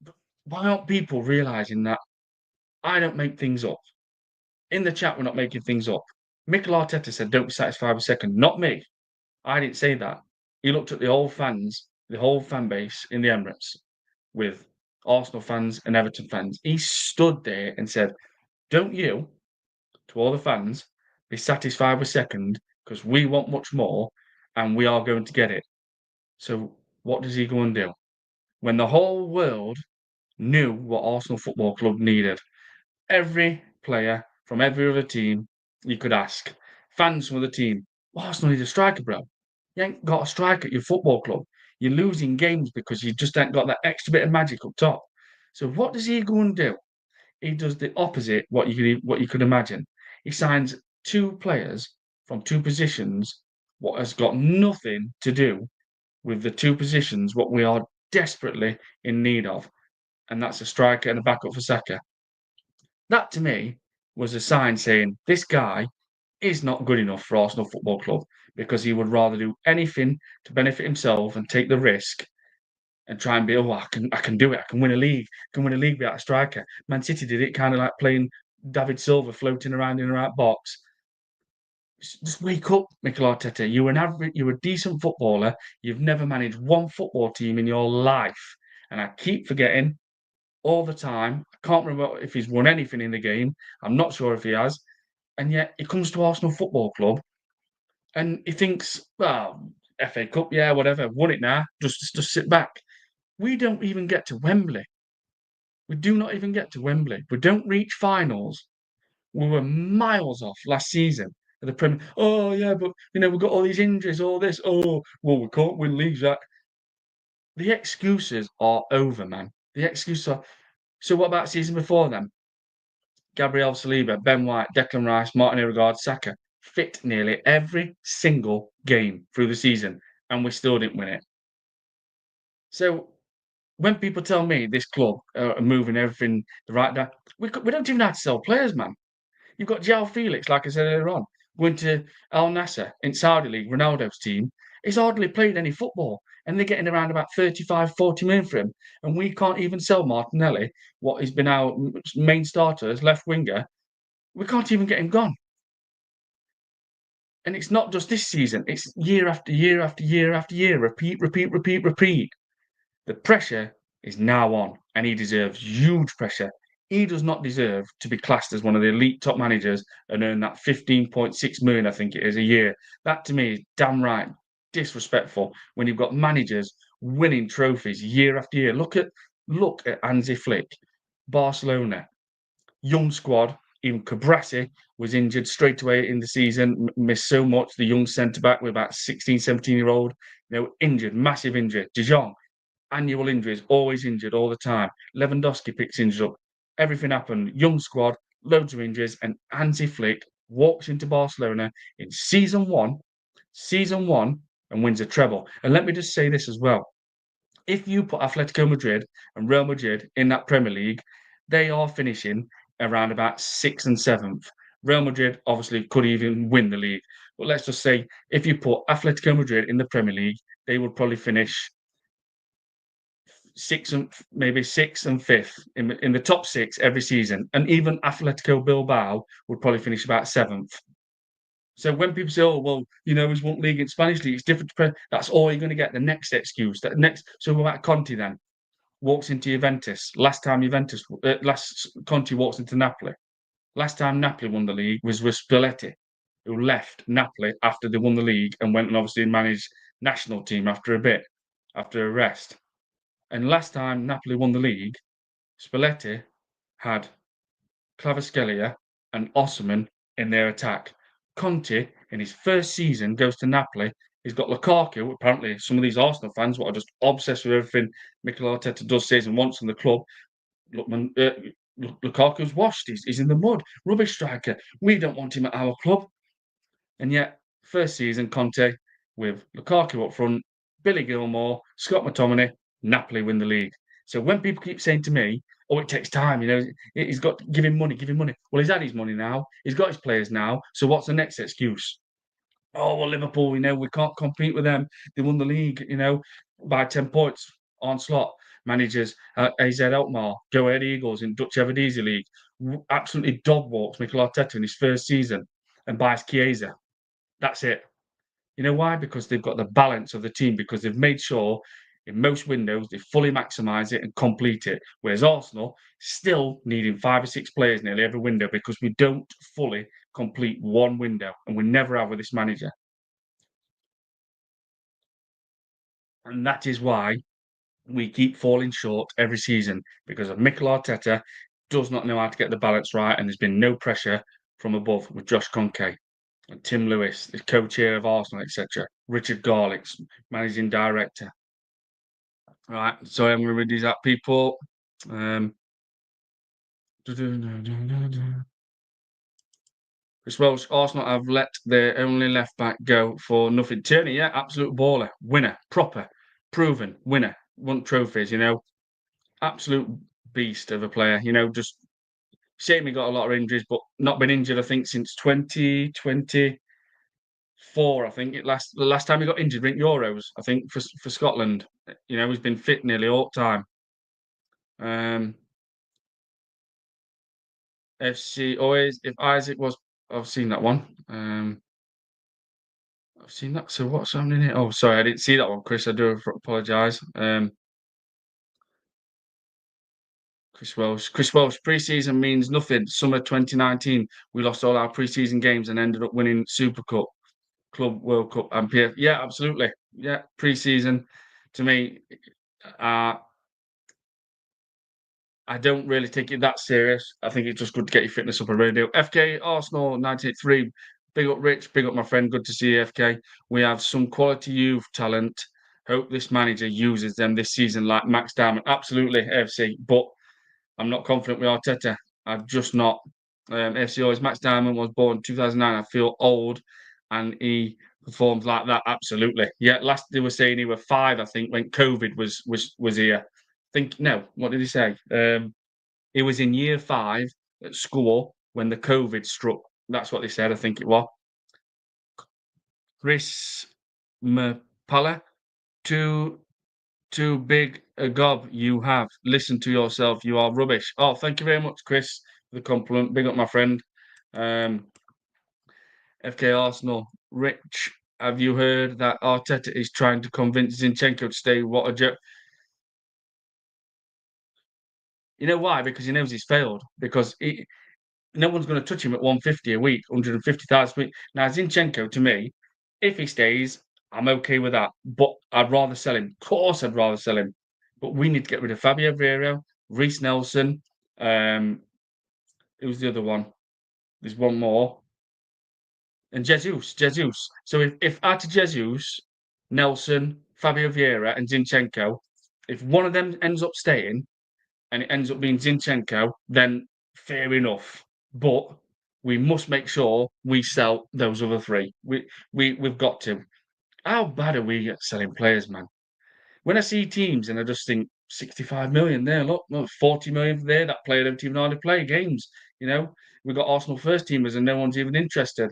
But why aren't people realising that I don't make things up? In the chat, we're not making things up. Mikel Arteta said, don't be satisfied with second. Not me. I didn't say that. He looked at the whole fans, the whole fan base in the Emirates with Arsenal fans and Everton fans. He stood there and said, don't you, to all the fans, be satisfied with second because we want much more and we are going to get it. So what does he go and do? When the whole world knew what Arsenal Football Club needed, every player from every other team you could ask, fans from the team, well, Arsenal need a striker, bro. You ain't got a striker at your football club. You're losing games because you just ain't got that extra bit of magic up top. So what does he go and do? He does the opposite what you could imagine. He signs two players from two positions, what has got nothing to do with the two positions what we are desperately in need of, and that's a striker and a backup for Saka. That to me was a sign saying this guy is not good enough for Arsenal Football Club because he would rather do anything to benefit himself and take the risk and try and be, oh, I can do it. I can win a league. I can win a league without a striker. Man City did it kind of like playing David Silva floating around in the right box. Just wake up, Mikel Arteta. You're a decent footballer. You've never managed one football team in your life. And I keep forgetting all the time. I can't remember if he's won anything in the game. I'm not sure if he has. And yet he comes to Arsenal Football Club and he thinks, well, FA Cup, yeah, whatever, won it now. Just sit back. We don't even get to Wembley. We do not even get to Wembley. We don't reach finals. We were miles off last season at the Premier. Oh yeah, but we've got all these injuries, all this. Oh well, we can't win leagues. That the excuses are over, man. The excuses are. So what about season before then? Gabriel Saliba, Ben White, Declan Rice, Martin Odegaard, Saka fit nearly every single game through the season, and we still didn't win it. So when people tell me this club are moving everything the right direction, we don't even have to sell players, man. You've got João Felix, like I said earlier on, going to Al Nassr in Saudi League, Ronaldo's team. He's hardly played any football, and they're getting around about 35, 40 million for him. And we can't even sell Martinelli, what has been our main starter as left winger. We can't even get him gone. And it's not just this season, it's year after year after year after year. Repeat, repeat, repeat, repeat. The pressure is now on, and he deserves huge pressure. He does not deserve to be classed as one of the elite top managers and earn that 15.6 million, I think it is, a year. That to me is damn right disrespectful when you've got managers winning trophies year after year. Look at Hansi Flick, Barcelona, young squad. Even Cabrasi was injured straight away in the season, missed so much. The young centre back with about 16, 17-year-old, injured, massive injury. De Jong, annual injuries, always injured all the time. Lewandowski picks injuries up. Everything happened. Young squad, loads of injuries, and Hansi Flick walks into Barcelona in season one, and wins a treble. And let me just say this as well. If you put Atletico Madrid and Real Madrid in that Premier League, they are finishing around about 6th and 7th. Real Madrid obviously could even win the league. But let's just say if you put Atletico Madrid in the Premier League, they would probably finish sixth and fifth in the top six every season, and even Atletico Bilbao would probably finish about seventh. So when people say, "Oh, well, he's won league in Spanish league, it's different," that's all you're going to get. The next excuse, that next. So what about Conte then? Walks into Juventus. Last Conte walks into Napoli. Last time Napoli won the league was with Spalletti, who left Napoli after they won the league and went and obviously managed national team after a bit, after a rest. And last time Napoli won the league, Spalletti had Kvaratskhelia and Osimhen in their attack. Conte, in his first season, goes to Napoli. He's got Lukaku. Apparently, some of these Arsenal fans are just obsessed with everything Mikel Arteta does, says, and wants in the club. Lukaku's washed. He's in the mud. Rubbish striker. We don't want him at our club. And yet, first season, Conte with Lukaku up front, Billy Gilmore, Scott McTominay, Napoli win the league. So when people keep saying to me, "Oh, it takes time," he's got to give him money, give him money. Well, he's had his money now. He's got his players now. So what's the next excuse? Oh, well, Liverpool, we can't compete with them. They won the league, by 10 points on slot. Managers AZ Alkmaar, Go Ahead Eagles in Dutch Eredivisie League. Absolutely dog walks Mikel Arteta in his first season and buys Chiesa. That's it. You know why? Because they've got the balance of the team, because they've made sure in most windows they fully maximise it and complete it. Whereas Arsenal still needing 5 or 6 players nearly every window because we don't fully complete one window, and we never have with this manager. And that is why we keep falling short every season, because of Mikel Arteta does not know how to get the balance right, and there's been no pressure from above with Josh Kroenke and Tim Lewis, the co-chair of Arsenal, etc. Richard Garlick's managing director. Right, so I'm going to read these out, people. Chris Welsh, Arsenal have let their only left back go for nothing. Tierney, yeah, absolute baller, winner, proper, proven winner, won trophies, absolute beast of a player, just shame he got a lot of injuries, but not been injured, I think, since 2024. I think the last time he got injured in Euros, I think, for Scotland. He's been fit nearly all the time. FC always, if Isaac was, I've seen that one. I've seen that. So what's happening here? Oh, sorry, I didn't see that one, Chris. I do apologise. Chris Welsh, pre-season means nothing. Summer 2019, we lost all our pre-season games and ended up winning Super Cup, Club World Cup, and PF. Yeah, absolutely. Yeah, pre-season to me, I don't really take it that serious. I think it's just good to get your fitness up a radio. FK Arsenal 93. Big up Rich, big up my friend. Good to see you, FK. We have some quality youth talent. Hope this manager uses them this season like Max Dowman. Absolutely, FC. But I'm not confident with Arteta. I'm just not. FC always. Max Dowman was born 2009. I feel old, and he performs like that. Absolutely. Yeah. Last they were saying he was 5. I think when COVID was here. Think no. What did he say? He was in year 5 at school when the COVID struck. That's what they said. I think it was. Chris Mapala, too big a gob you have. Listen to yourself. You are rubbish. Oh, thank you very much, Chris, for the compliment. Big up, my friend. FK Arsenal. Rich, have you heard that Arteta is trying to convince Zinchenko to stay? What a joke. You know why? Because he knows he's failed. Because no one's going to touch him at 150 a week, 150,000 a week. Now, Zinchenko, to me, if he stays, I'm okay with that. But I'd rather sell him. Of course, I'd rather sell him. But we need to get rid of Fabio Vieira, Reece Nelson. Who's the other one? There's one more. And Jesus. So if add to Jesus, Nelson, Fabio Vieira, and Zinchenko, if one of them ends up staying, and it ends up being Zinchenko, then fair enough. But we must make sure we sell those other 3. We've got to. How bad are we at selling players, man? When I see teams and I just think 65 million there, look, 40 million there, that player don't even hardly play games. We've got Arsenal first teamers and no one's even interested.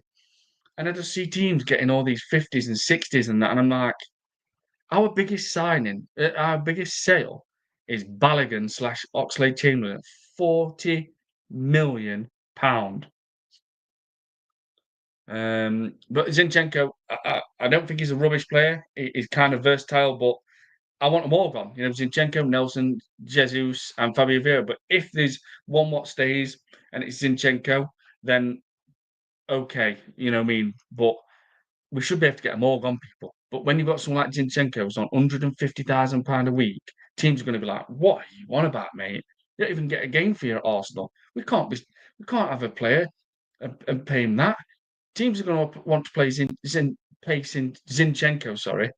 And I just see teams getting all these 50s and 60s and that, and I'm like, our biggest signing, our biggest sale is Balogun slash Oxlade-Chamberlain. £40 million. But Zinchenko, I don't think he's a rubbish player. He's kind of versatile, but I want them all gone. Zinchenko, Nelson, Jesus, and Fabio Vieira. But if there's one what stays and it's Zinchenko, then okay, you know what I mean. But we should be able to get them all gone, people. But when you've got someone like Zinchenko who's on £150,000 a week, teams are going to be like, "What are you on about, mate? You don't even get a game fee at Arsenal. We can't have a player and pay him that." Teams are going to want to play Zinchenko, sorry,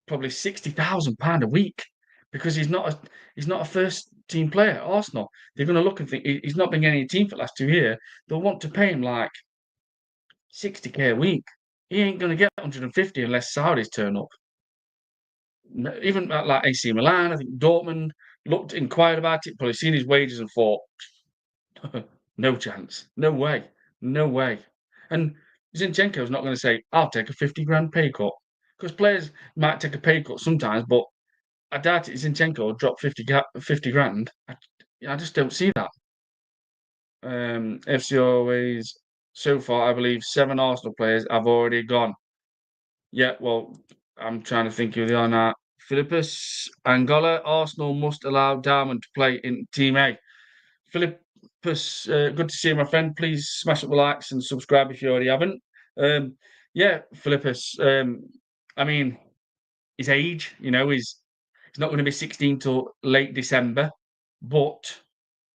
probably £60,000 a week because he's not a first team player at Arsenal. They're going to look and think he's not been getting a team for the last 2 years. They'll want to pay him like 60k a week. He ain't going to get 150 unless Saudis turn up. Even like AC Milan, I think Dortmund inquired about it, probably seen his wages and thought, no chance, no way, no way. And Zinchenko's not going to say, I'll take a 50 grand pay cut. Because players might take a pay cut sometimes, but I doubt it. Zinchenko will drop 50 grand. I just don't see that. FC always, so far, I believe 7 Arsenal players have already gone. Yeah, well, I'm trying to think who they are now. Philippus Angola, Arsenal must allow Dowman to play in Team A. Philippus, good to see you, my friend. Please smash up the likes and subscribe if you already haven't. Yeah, Philippus. I mean, his age, he's not going to be 16 till late December, but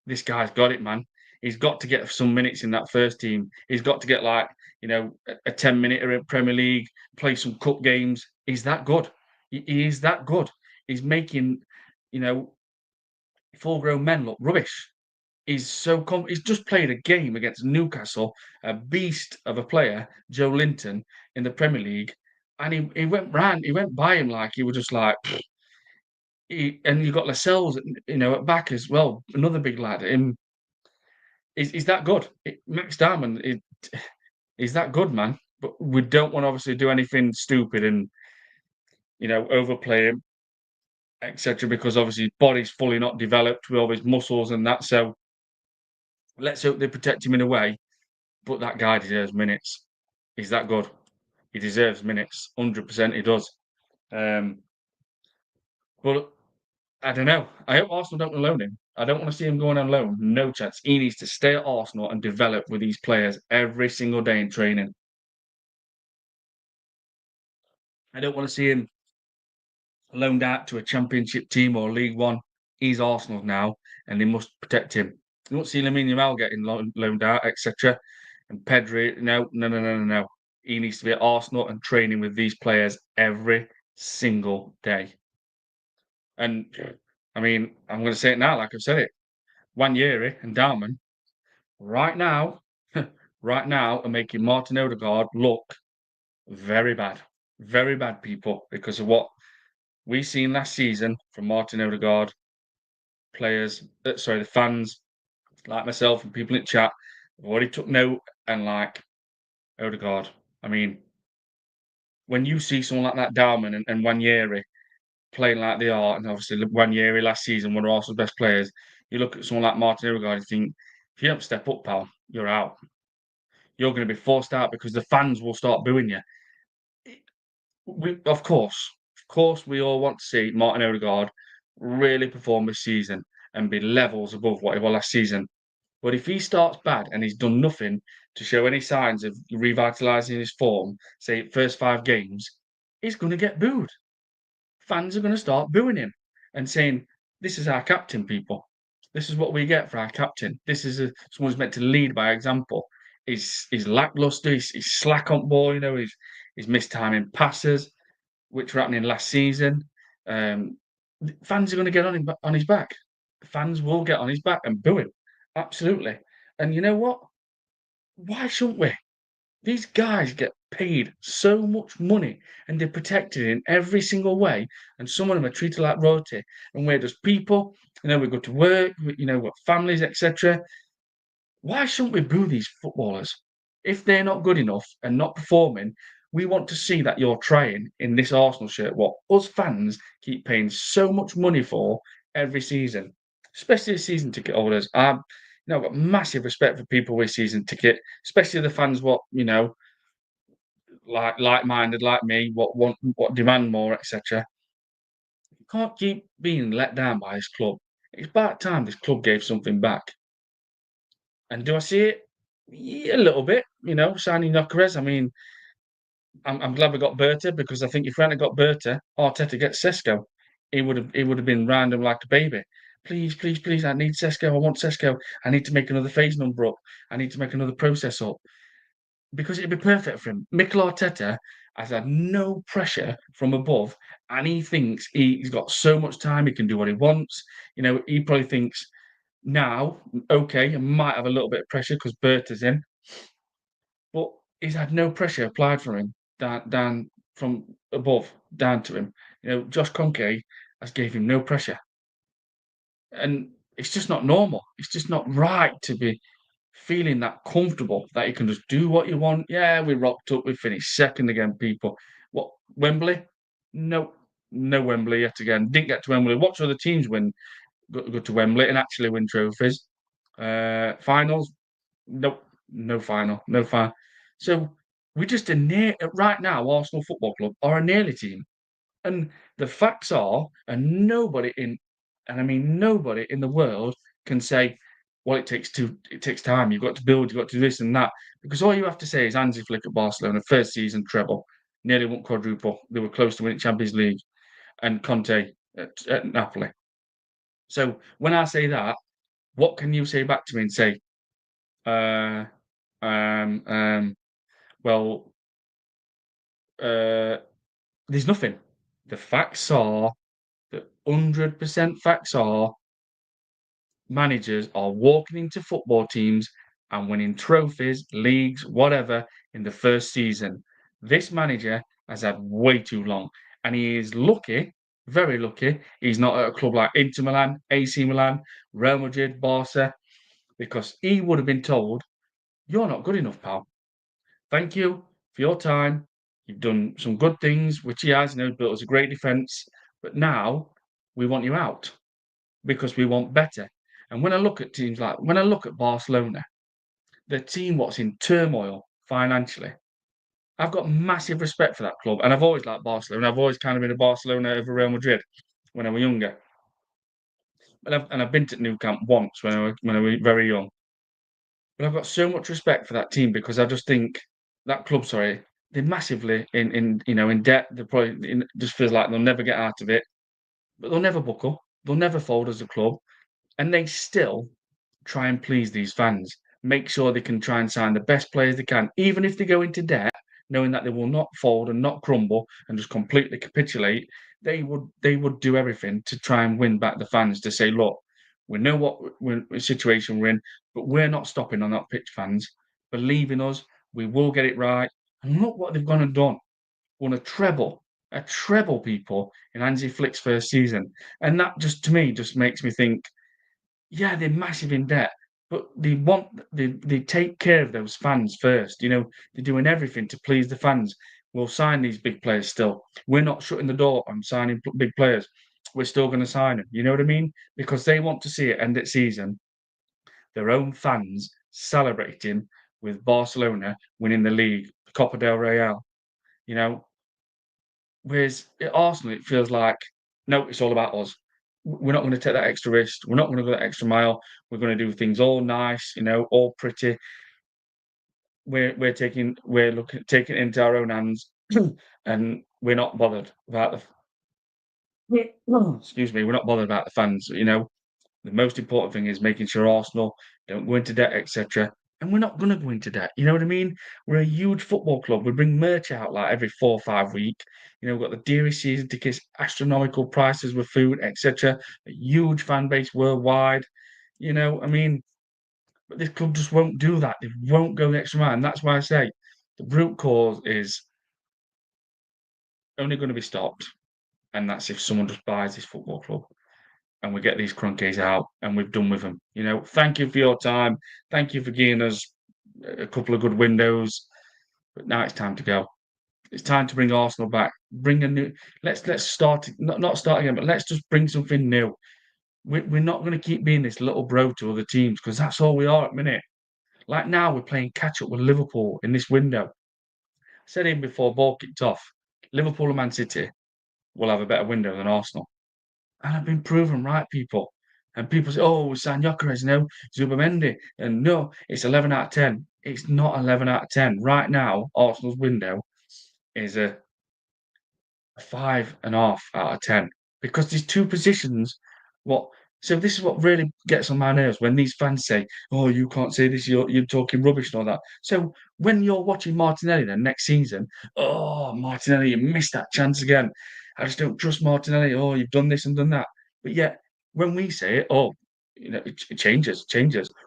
this guy's got it, man. He's got to get some minutes in that first team. He's got to get a 10-minute in Premier League, play some cup games. He's that good. He is that good. He's making, full-grown men look rubbish. He's just played a game against Newcastle, a beast of a player, Joe Linton, in the Premier League, and he went by him like he was just like. And you've got Lascelles, at back as well, another big lad. He's that good. Max Dowman is that good, man. But we don't want to obviously do anything stupid and overplay him, etc. Because obviously his body's fully not developed with all his muscles and that. So let's hope they protect him in a way. But that guy deserves minutes. He's that good. He deserves minutes. 100% he does. But I don't know. I hope Arsenal don't loan him. I don't want to see him going on loan. No chance. He needs to stay at Arsenal and develop with these players every single day in training. I don't want to see him loaned out to a championship team or League One. He's Arsenal now, and they must protect him. You won't see Lamine Yamal getting loaned out, etc. And Pedri, no. He needs to be at Arsenal and training with these players every single day. And I mean, I'm going to say it now, like I've said it. Wanyeri and Dowman, right now, are making Martin Odegaard look very bad. Very bad, people, because of what we seen last season from Martin Odegaard, the fans like myself and people in chat have already took note and like Odegaard. I mean, when you see someone like that Dowman and Wanyeri playing like they are, and obviously Wanyeri last season, one of Arsenal's best players, you look at someone like Martin Odegaard and think, if you don't step up, pal, you're out. You're going to be forced out because the fans will start booing you. Of course, we all want to see Martin Odegaard really perform this season and be levels above what he was last season. But if he starts bad and he's done nothing to show any signs of revitalising his form, say first 5 games, he's going to get booed. Fans are going to start booing him and saying, "This is our captain, people. This is what we get for our captain. This is someone who's meant to lead by example." He's lackluster. He's slack on ball. He's mistiming passes, which were happening last season. Fans are going to get on his back. Fans will get on his back and boo him. Absolutely. And you know what? Why shouldn't we? These guys get paid so much money and they're protected in every single way. And some of them are treated like royalty. And we're just people, we go to work, we've got families, etc. Why shouldn't we boo these footballers? If they're not good enough and not performing, We want to see that you're trying in this Arsenal shirt, what us fans keep paying so much money for every season, especially the season ticket holders. I've got massive respect for people with season ticket, especially the fans what, like-minded like me, what demand more, etc. You can't keep being let down by this club. It's about time this club gave something back. And do I see it? Yeah, a little bit, signing Gyokeres. I mean, I'm glad we got Berta because I think if we hadn't got Berta, Arteta gets Sesko. He would have been random like a baby. Please, please, please, I need Sesko. I want Sesko. I need to make another phase number up. I need to make another process up because it'd be perfect for him. Mikel Arteta has had no pressure from above, and he thinks he's got so much time. He can do what he wants. He probably thinks now, okay, I might have a little bit of pressure because Berta's in, but he's had no pressure applied from him down from above down to him. Josh Kroenke has gave him no pressure, and it's just not normal. It's just not right to be feeling that comfortable that you can just do what you want. Yeah, we rocked up, we finished second again, people. What, Wembley? No, no Wembley yet again. Didn't get to Wembley. Watch other teams go to Wembley and actually win trophies. Finals? Nope, no final, no final. So we just a near right now. Arsenal Football Club are a nearly team, and the facts are, and I mean nobody in the world can say, well, it takes time. You've got to build. You've got to do this and that, because all you have to say is Hansi Flick at Barcelona, first season treble, nearly won quadruple. They were close to winning Champions League, and Conte at Napoli. So when I say that, what can you say back to me and say? Uh, um, um, well, uh, there's nothing. The facts are, the 100% facts are, managers are walking into football teams and winning trophies, leagues, whatever, in the first season. This manager has had way too long, and he is lucky, very lucky, he's not at a club like Inter Milan, AC Milan, Real Madrid, Barca, because he would have been told, you're not good enough, pal. Thank you for your time. You've done some good things, which he has, built us a great defence. But now we want you out because we want better. And when I look at when I look at Barcelona, the team what's in turmoil financially, I've got massive respect for that club. And I've always liked Barcelona. I've always kind of been a Barcelona over Real Madrid when I was younger. And I've been to Nou Camp once when I was very young. But I've got so much respect for that team because I just think that club, sorry, they're massively in debt. They're probably just feels like they'll never get out of it, but they'll never buckle. They'll never fold as a club, and they still try and please these fans. Make sure they can try and sign the best players they can, even if they go into debt, knowing that they will not fold and not crumble and just completely capitulate. They would do everything to try and win back the fans to say, look, we know what situation we're in, but we're not stopping on that pitch, fans. Believe in us, we will get it right. And look what they've gone and done. Won a treble, people, in Hansi Flick's first season. And that just, to me, just makes me think, yeah, they're massive in debt, but they take care of those fans first. They're doing everything to please the fans. We'll sign these big players still. We're not shutting the door on signing big players. We're still going to sign them. You know what I mean? Because they want to see it end at season, their own fans celebrating with Barcelona winning the league, Copa del Real. You know, Whereas at Arsenal, it feels like, no, it's all about us. We're not going to take that extra risk. We're not going to go that extra mile. We're going to do things all nice, all pretty. Taking it into our own hands, and we're not bothered about excuse me, we're not bothered about the fans. The most important thing is making sure Arsenal don't go into debt, etc. And we're not going to go into debt. You know what I mean? We're a huge football club. We bring merch out like every 4 or 5 weeks. We've got the dearest season tickets, astronomical prices with food, etc. A huge fan base worldwide. But this club just won't do that. They won't go the extra mile. And that's why I say the root cause is only going to be stopped. And that's if someone just buys this football club and we get these Cronkies out and we've done with them. Thank you for your time. Thank you for giving us a couple of good windows. But now it's time to go. It's time to bring Arsenal back. Bring a new. Let's start. Not start again, but let's just bring something new. We're not going to keep being this little bro to other teams because that's all we are at the minute. Like now, we're playing catch up with Liverpool in this window. I said even before ball kicked off, Liverpool and Man City will have a better window than Arsenal, and I've been proven right, people. And people say, "Oh, we signed Gyokeres, no, Zubamendi," and no, it's 11 out of 10. It's not 11 out of 10 right now. Arsenal's window is a 5.5 out of 10 because these two positions. What? So this is what really gets on my nerves when these fans say, "Oh, you can't say this. You're talking rubbish and all that." So when you're watching Martinelli then next season, "Oh, Martinelli, you missed that chance again. I just don't trust Martinelli. Oh, you've done this and done that." But yet when we say it, "Oh, it changes.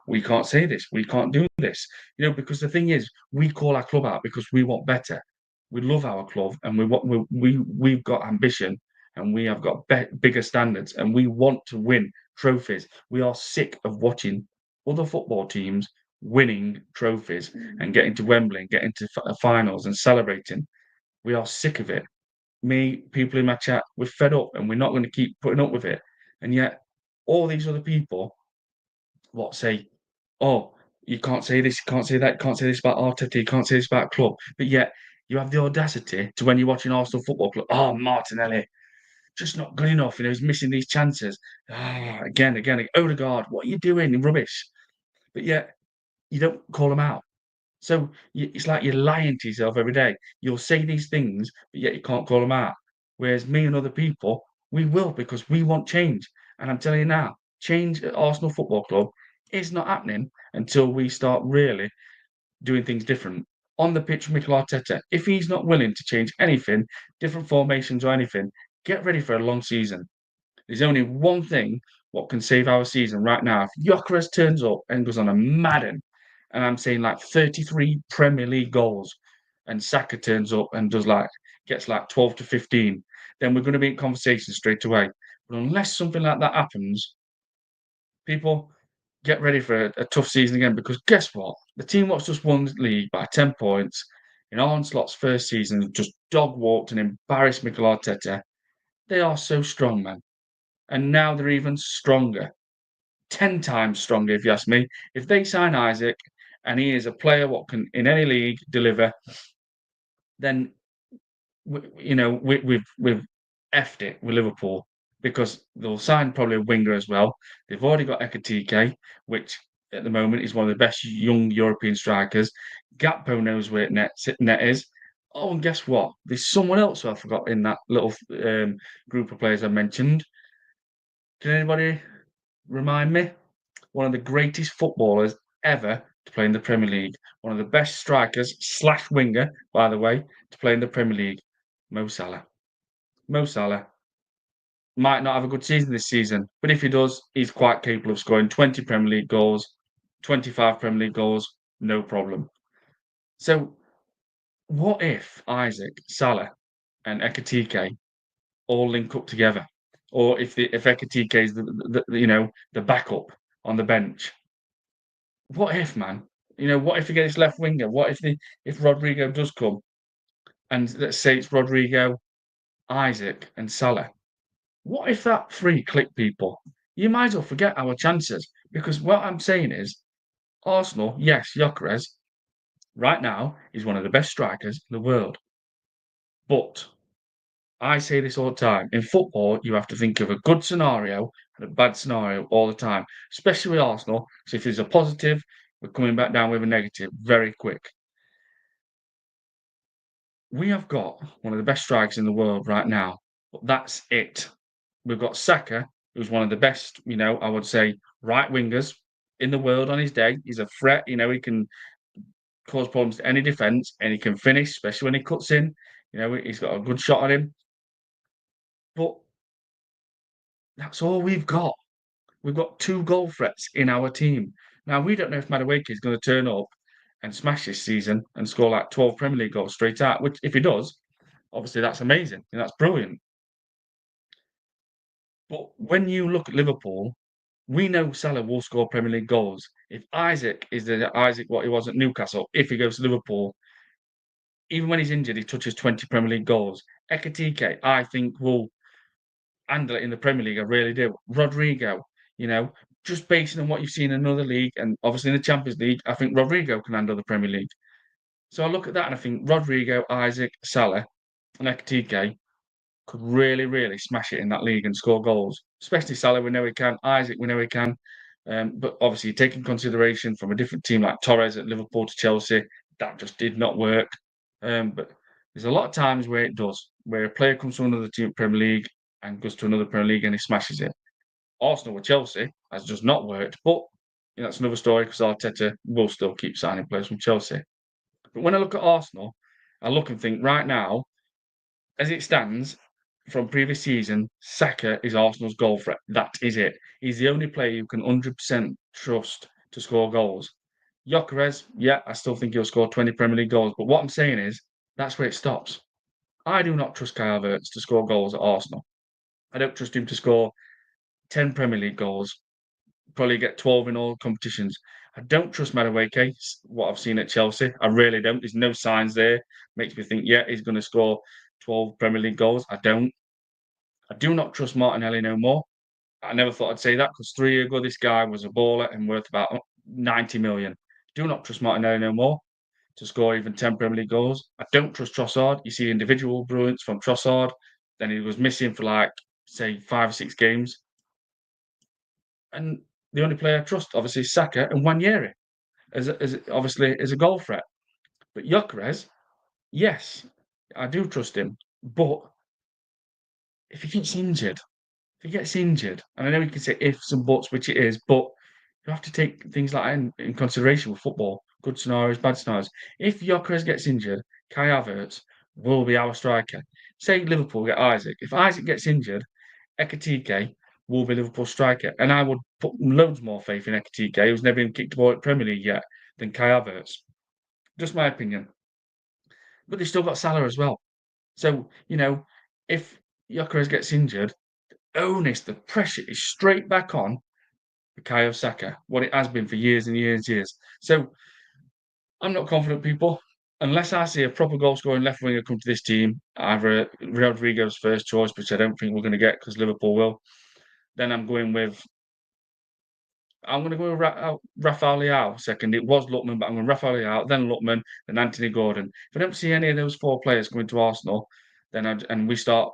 We can't say this. We can't do this." Because the thing is, we call our club out because we want better. We love our club, and we've got ambition, and we have got bigger standards, and we want to win trophies. We are sick of watching other football teams winning trophies and getting to Wembley and getting to finals and celebrating. We are sick of it. Me, people in my chat, we're fed up, and we're not going to keep putting up with it. And yet, all these other people, what say, "Oh, you can't say this, you can't say that, you can't say this about Arteta, you can't say this about club." But yet you have the audacity to when you're watching Arsenal Football Club, "Oh, Martinelli, just not good enough. He's missing these chances." Again. Odegaard, what are you doing? Rubbish. But yet you don't call them out. So it's like you're lying to yourself every day. You'll say these things, but yet you can't call them out. Whereas me and other people, we will because we want change. And I'm telling you now, change at Arsenal Football Club is not happening until we start really doing things different. On the pitch, Mikel Arteta, if he's not willing to change anything, different formations or anything, get ready for a long season. There's only one thing what can save our season right now. If Gyokeres turns up and goes on a Madden, and I'm saying like 33 Premier League goals, and Saka turns up and gets like 12 to 15, then we're going to be in conversation straight away. But unless something like that happens, people get ready for a tough season again because guess what? The team what's just won the league by 10 points in Arne Slot's first season just dog walked and embarrassed Mikel Arteta. They are so strong, man. And now they're even stronger. 10 times stronger, if you ask me. If they sign Isaac and he is a player what can in any league deliver, then we've effed it with Liverpool because they'll sign probably a winger as well. They've already got Ekatike, which at the moment is one of the best young European strikers. Gakpo knows where net is. Oh, and guess what? There's someone else who I forgot in that little group of players I mentioned. Can anybody remind me? One of the greatest footballers ever to play in the Premier League. One of the best strikers slash winger, by the way, to play in the Premier League. Mo Salah. Mo Salah might not have a good season this season, but if he does, he's quite capable of scoring 20 Premier League goals, 25 Premier League goals, no problem. So, what if Isaac, Salah, and Ekatike all link up together? Or if Ekatike is the backup on the bench? What if, man? What if he gets left winger? What if Rodrigo does come and let's say it's Rodrigo, Isaac, and Salah? What if that three click, people? You might as well forget our chances because what I'm saying is Arsenal, yes, Gyökeres right now is one of the best strikers in the world. But I say this all the time. In football, you have to think of a good scenario and a bad scenario all the time, especially with Arsenal. So if there's a positive, we're coming back down with a negative very quick. We have got one of the best strikers in the world right now, but that's it. We've got Saka, who's one of the best, I would say, right wingers in the world on his day. He's a threat, he can cause problems to any defence and he can finish, especially when he cuts in. He's got a good shot on him. But that's all we've got. We've got two goal threats in our team. Now, we don't know if Madueke is going to turn up and smash this season and score like 12 Premier League goals straight out, which if he does, obviously that's amazing and that's brilliant. But when you look at Liverpool, we know Salah will score Premier League goals. If Isaac is the Isaac what he was at Newcastle, if he goes to Liverpool, even when he's injured, he touches 20 Premier League goals. Ekitike, I think, will handle it in the Premier League. I really do. Rodrigo, you know, just basing on what you've seen in another league and obviously in the Champions League, I think Rodrigo can handle the Premier League. So I look at that and I think Rodrigo, Isaac, Salah, and Ekitike could really, really smash it in that league and score goals. Especially Salah, we know he can. Isaac, we know he can. But obviously, taking consideration from a different team like Torres at Liverpool to Chelsea, that just did not work. But there's a lot of times where it does, where a player comes from another team Premier League and goes to another Premier League and he smashes it. Arsenal with Chelsea has just not worked, but that's another story because Arteta will still keep signing players from Chelsea. But when I look at Arsenal, I look and think right now, as it stands from previous season, Saka is Arsenal's goal threat. That is it. He's the only player you can 100% trust to score goals. Gyokeres, yeah, I still think he'll score 20 Premier League goals. But what I'm saying is, that's where it stops. I do not trust Kai Havertz to score goals at Arsenal. I don't trust him to score 10 Premier League goals, probably get 12 in all competitions. I don't trust Madueke, what I've seen at Chelsea. I really don't. There's no signs there. Makes me think, yeah, he's going to score 12 Premier League goals. I don't. I do not trust Martinelli no more. I never thought I'd say that because 3 years ago, this guy was a baller and worth about 90 million. Do not trust Martinelli no more to score even 10 Premier League goals. I don't trust Trossard. You see individual brilliance from Trossard. Then he was missing for like, say, 5 or 6 games. And the only player I trust, obviously, is Saka and Wanyeri obviously as a goal threat. But Gyökeres, yes, I do trust him. But if he gets injured, and I know you can say ifs and buts, which it is, but you have to take things like that in consideration with football. Good scenarios, bad scenarios. If Gyökeres gets injured, Kai Havertz will be our striker. Say Liverpool get Isaac. If Isaac gets injured, Ekitike will be Liverpool striker. And I would put loads more faith in Ekitike, who's never even kicked a ball at Premier League yet, than Kai Havertz. Just my opinion. But they've still got Salah as well. So, if Gyökeres gets injured, onus, the pressure is straight back on Bukayo Saka, what it has been for years and years and years. So I'm not confident, people. Unless I see a proper goal scoring left winger come to this team, either Rodrigo's first choice, which I don't think we're going to get because Liverpool will, then I'm going to go with Rafael Leao second. It was Lookman, but I'm going Rafael Leao, then Lookman, then Anthony Gordon. If I don't see any of those 4 players coming to Arsenal, then and we start,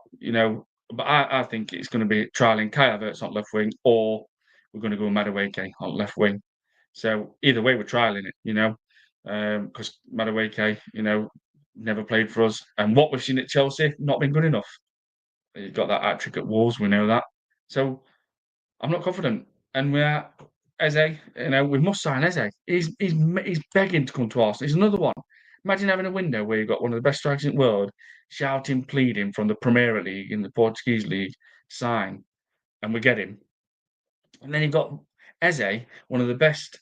but I think it's going to be trialing Kai Havertz on left wing, or we're going to go Madueke on left wing. So either way, we're trialing it, because Madueke, never played for us, and what we've seen at Chelsea, not been good enough. He got that hat trick at Wolves, we know that. So I'm not confident, and we're Eze. We must sign Eze. He's begging to come to Arsenal. He's another one. Imagine having a window where you've got one of the best strikers in the world shouting, pleading from the Premier League in the Portuguese league, sign, and we get him. And then you've got Eze, one of the best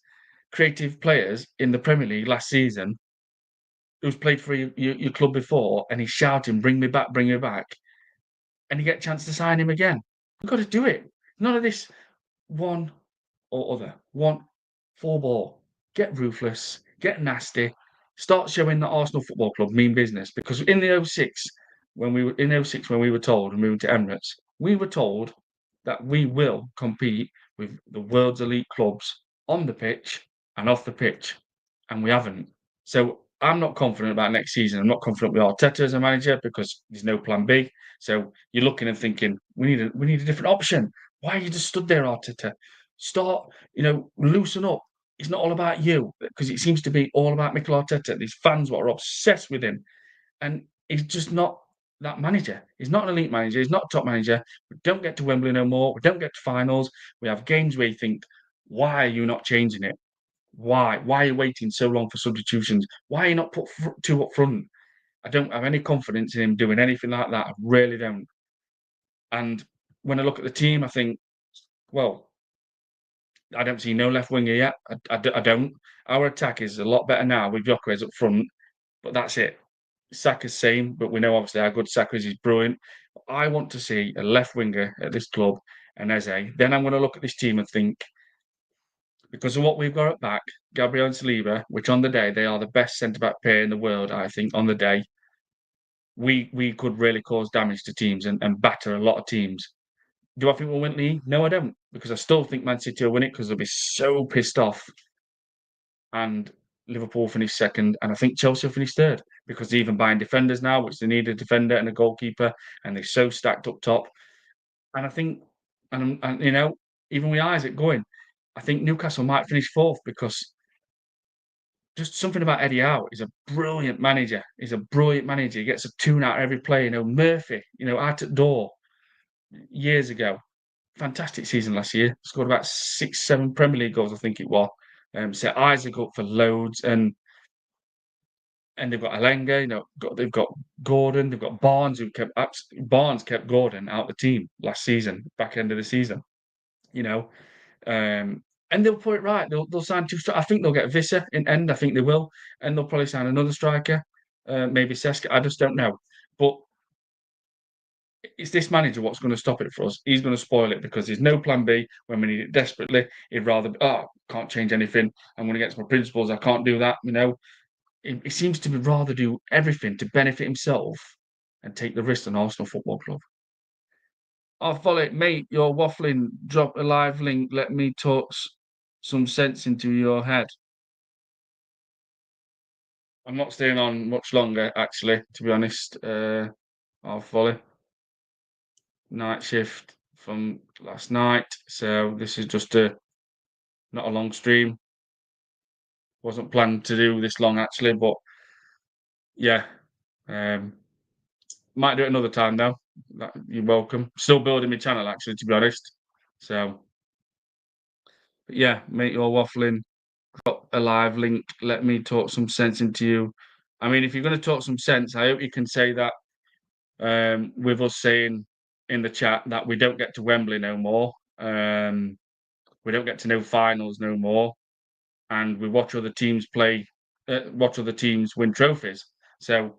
creative players in the Premier League last season, who's played for your club before, and he's shouting, bring me back, bring me back. And you get a chance to sign him again. We've got to do it. None of this one or other. Want full ball. Get ruthless. Get nasty. Start showing that Arsenal Football Club mean business. Because in the 06, when we were told and moved to Emirates, we were told that we will compete with the world's elite clubs on the pitch and off the pitch, and we haven't. So I'm not confident about next season. I'm not confident with Arteta as a manager because there's no plan B. So you're looking and thinking, we need a different option. Why are you just stood there, Arteta? Start, loosen up. It's not all about you because it seems to be all about Mikel Arteta. These fans are obsessed with him, and he's just not that manager. He's not an elite manager. He's not a top manager. We don't get to Wembley no more. We don't get to finals. We have games where you think, why are you not changing it? Why? Why are you waiting so long for substitutions? Why are you not put 2 up front? I don't have any confidence in him doing anything like that. I really don't. And when I look at the team, I think, well, I don't see no left winger yet. I don't. Our attack is a lot better now with Gyokeres up front, but that's it. Saka's same, but we know obviously how good Saka is. He's brilliant. I want to see a left winger at this club and Eze. Then I'm going to look at this team and think, because of what we've got at back, Gabriel and Saliba, which on the day they are the best centre back pair in the world, I think. On the day, we could really cause damage to teams and batter a lot of teams. Do I think we'll win the league? No, I don't, because I still think Man City will win it because they'll be so pissed off. And Liverpool finished second, and I think Chelsea will finish third because they're even buying defenders now, which they need a defender and a goalkeeper, and they're so stacked up top. And I think, and you know, even with Isaac going, I think Newcastle might finish fourth because just something about Eddie Howe. He's a brilliant manager. He's a brilliant manager. He gets a tune out of every player. You know, Murphy, out at door years ago. Fantastic season last year. Scored about 6, 7 Premier League goals, I think it was. Set Isaac up for loads, and they've got Alenga. They've got Gordon. They've got Barnes, Barnes kept Gordon out of the team last season, back end of the season. You know, and they'll put it right. They'll sign two. I think they'll get Visser in end. I think they will, and they'll probably sign another striker, maybe Seska. I just don't know, but it's this manager what's going to stop it for us. He's going to spoil it because there's no plan B when we need it desperately. He'd rather, can't change anything. I'm going against my principles. I can't do that. He seems to rather do everything to benefit himself and take the risk on Arsenal Football Club. I'll follow it, mate. You're waffling. Drop a live link. Let me talk some sense into your head. I'm not staying on much longer, actually, to be honest. I'll follow. Night shift from last night. So this is just not a long stream. Wasn't planned to do this long, actually, but yeah. Might do it another time, though. You're welcome. Still building my channel, actually, to be honest. So, but yeah, mate, you're waffling. Got a live link. Let me talk some sense into you. I mean, if you're going to talk some sense, I hope you can say that with us saying in the chat that we don't get to Wembley no more. We don't get to no finals no more. And we watch other teams play, watch other teams win trophies. So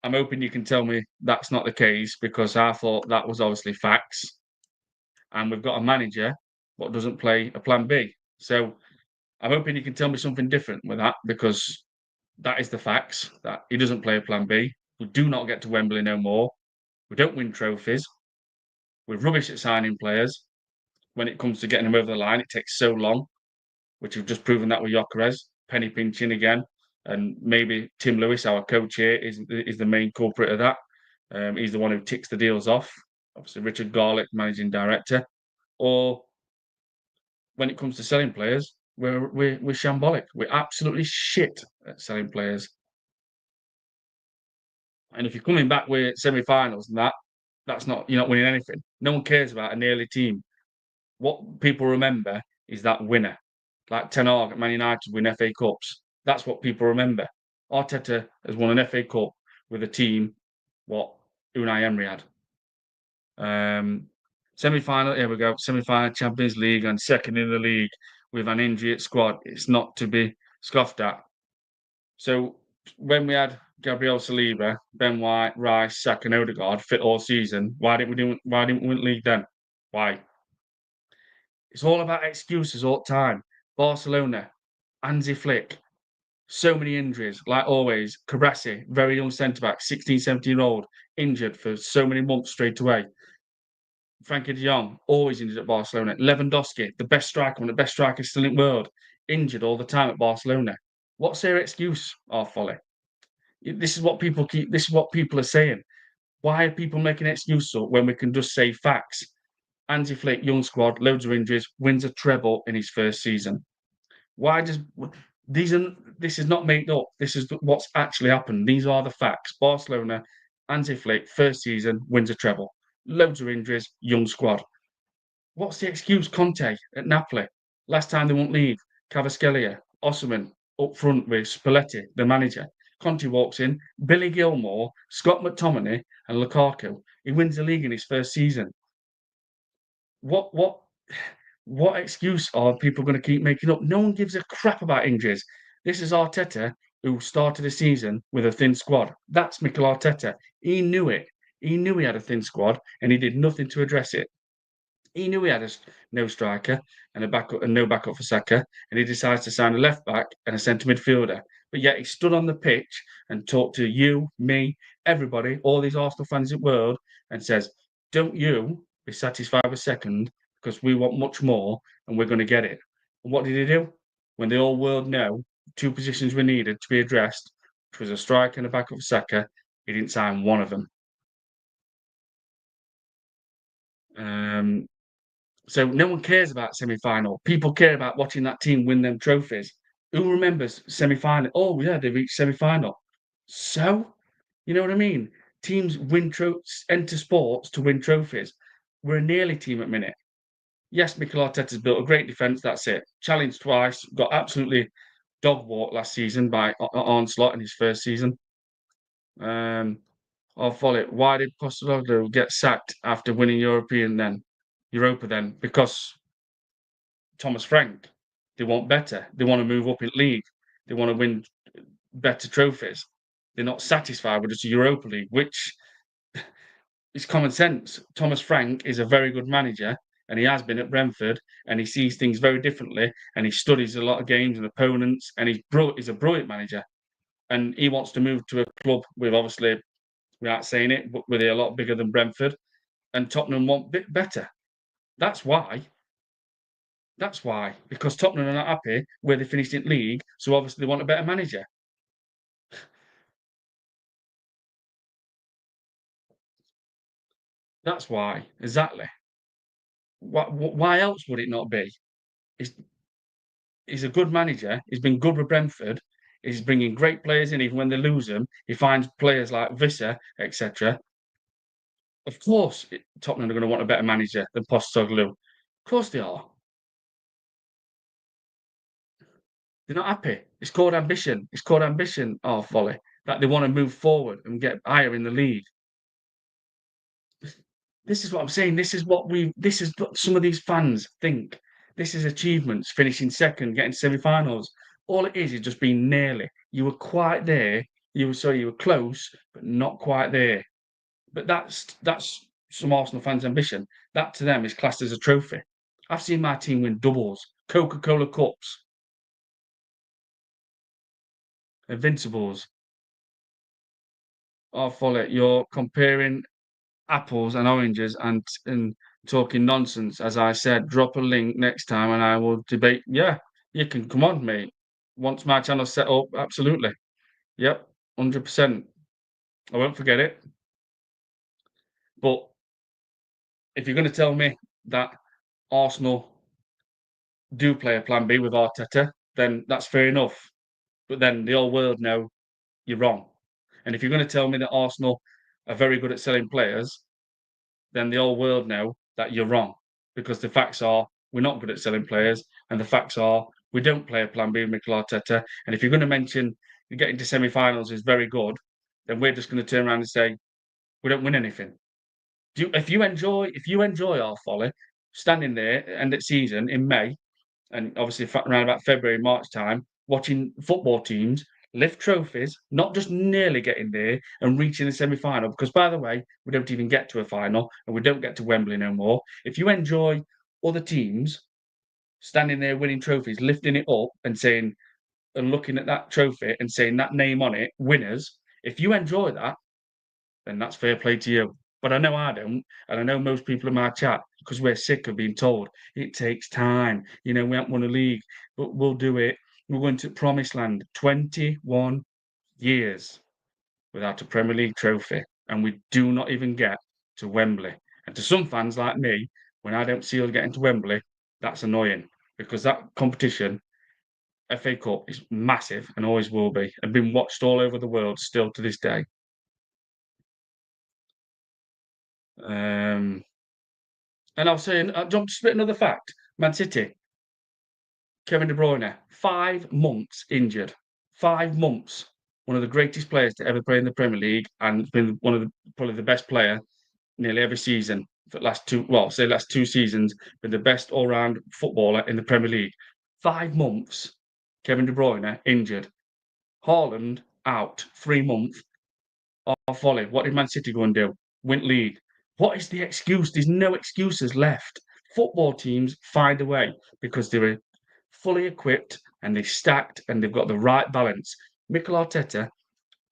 I'm hoping you can tell me that's not the case because I thought that was obviously facts. And we've got a manager what doesn't play a plan B. So I'm hoping you can tell me something different with that because that is the facts that he doesn't play a plan B. We do not get to Wembley no more. We don't win trophies. We're rubbish at signing players. When it comes to getting them over the line, it takes so long, which we've just proven that with Gyokeres, penny pinching again. And maybe Tim Lewis, our coach here, is the main culprit of that. He's the one who ticks the deals off. Obviously, Richard Garlick, managing director. Or when it comes to selling players, we're shambolic. We're absolutely shit at selling players. And if you're coming back with semi-finals and that's not, you're not winning anything. No one cares about a nearly team. What people remember is that winner. Like Ten Hag at Man United win FA Cups. That's what people remember. Arteta has won an FA Cup with a team what Unai Emery had. Semi-final, here we go. Semi-final Champions League and second in the league with an injury at squad. It's not to be scoffed at. So when we had Gabriel Saliba, Ben White, Rice, Saka, and Odegaard fit all season, why didn't we win the league then? Why? It's all about excuses all the time. Barcelona, Hansi Flick, so many injuries, like always. Karasi, very young centre-back, 16, 17-year-old, injured for so many months straight away. Frankie de Jong, always injured at Barcelona. Lewandowski, the best striker, one of the best strikers still in the world, injured all the time at Barcelona. What's their excuse? Folly. This is what people are saying. Why are people making excuses when we can just say facts? Hansi Flick, young squad, loads of injuries, wins a treble in his first season. Why does this is not made up? This is what's actually happened. These are the facts. Barcelona, Hansi Flick, first season, wins a treble. Loads of injuries, young squad. What's the excuse? Conte at Napoli. Last time they won't leave. Cavaschellia, Osimhen up front with Spalletti, the manager. Conte walks in, Billy Gilmore, Scott McTominay, and Lukaku. He wins the league in his first season. What excuse are people going to keep making up? No one gives a crap about injuries. This is Arteta who started the season with a thin squad. That's Mikel Arteta. He knew it. He knew he had a thin squad and he did nothing to address it. He knew he had no striker and a backup and no backup for Saka, and he decides to sign a left back and a centre midfielder. But yet he stood on the pitch and talked to you, me, everybody, all these Arsenal fans in the world, and says, "Don't you be satisfied with second because we want much more and we're going to get it." And what did he do? When the whole world know two positions were needed to be addressed, which was a striker and a backup for Saka, he didn't sign one of them. Um, So no one cares about semi-final. People care about watching that team win them trophies. Who remembers semi-final? Oh yeah, they reached semi-final. So, you know what I mean? Teams win enter sports to win trophies. We're a nearly team at minute. Yes, Mikel Arteta's built a great defence. That's it. Challenged twice. Got absolutely dog walked last season by Onslaught in his first season. I'll follow it. Why did Postecoglou get sacked after winning Europa then? Because Thomas Frank. They want better. They want to move up in league. They want to win better trophies. They're not satisfied with just a Europa League, which is common sense. Thomas Frank is a very good manager, and he has been at Brentford, and he sees things very differently, and he studies a lot of games and opponents, and he's a brilliant manager. And he wants to move to a club with, obviously, without saying it, but with a lot bigger than Brentford, and Tottenham want a bit better. That's why. That's why, because Tottenham are not happy where they finished in league, so obviously they want a better manager. That's why, exactly. Why else would it not be? He's, he's a good manager. He's been good with Brentford. He's bringing great players in, even when they lose them. He finds players like Visser, etc. Of course, Tottenham are going to want a better manager than Postecoglou. Of course they are. They're not happy. It's called ambition. It's called ambition. Oh, folly. That they want to move forward and get higher in the league. This is what I'm saying. This is what some of these fans think. This is achievements, finishing second, getting semi-finals. All it is just being nearly. You were quite there. You were close, but not quite there. But that's some Arsenal fans' ambition. That to them is classed as a trophy. I've seen my team win doubles, Coca-Cola Cups, Invincibles. Oh, follow it. You're comparing apples and oranges and talking nonsense. As I said, drop a link next time and I will debate. Yeah, you can come on, mate. Once my channel's set up, absolutely. Yep, 100%. I won't forget it. But if you're going to tell me that Arsenal do play a plan B with Arteta, then that's fair enough. But then the whole world know you're wrong. And if you're going to tell me that Arsenal are very good at selling players, then the whole world know that you're wrong. Because the facts are we're not good at selling players, and the facts are we don't play a plan B with Mikel Arteta. And if you're going to mention getting to semi-finals is very good, then we're just going to turn around and say we don't win anything. If you enjoy our folly, standing there end of season in May, and obviously around about February, March time, watching football teams lift trophies, not just nearly getting there and reaching the semi-final. Because by the way, we don't even get to a final, and we don't get to Wembley no more. If you enjoy other teams standing there winning trophies, lifting it up and saying and looking at that trophy and saying that name on it, winners. If you enjoy that, then that's fair play to you. But I know I don't, and I know most people in my chat because we're sick of being told it takes time. We haven't won a league, but we'll do it. We're going to promised land 21 years without a Premier League trophy, and we do not even get to Wembley. And to some fans like me, when I don't see us getting to Wembley, that's annoying because that competition, FA Cup, is massive and always will be, and been watched all over the world still to this day. Um, And I'll say, jump to spit another fact. Man City, Kevin De Bruyne, 5 months injured. 5 months. One of the greatest players to ever play in the Premier League, and been probably the best player nearly every season for the last 2 seasons, been the best all-round footballer in the Premier League. 5 months. Kevin De Bruyne injured. Haaland out 3 months. Off volley. What did Man City go and do? Win league. What is the excuse? There's no excuses left Football teams find a way because they're fully equipped and they're stacked and they've got the right balance. Mikel Arteta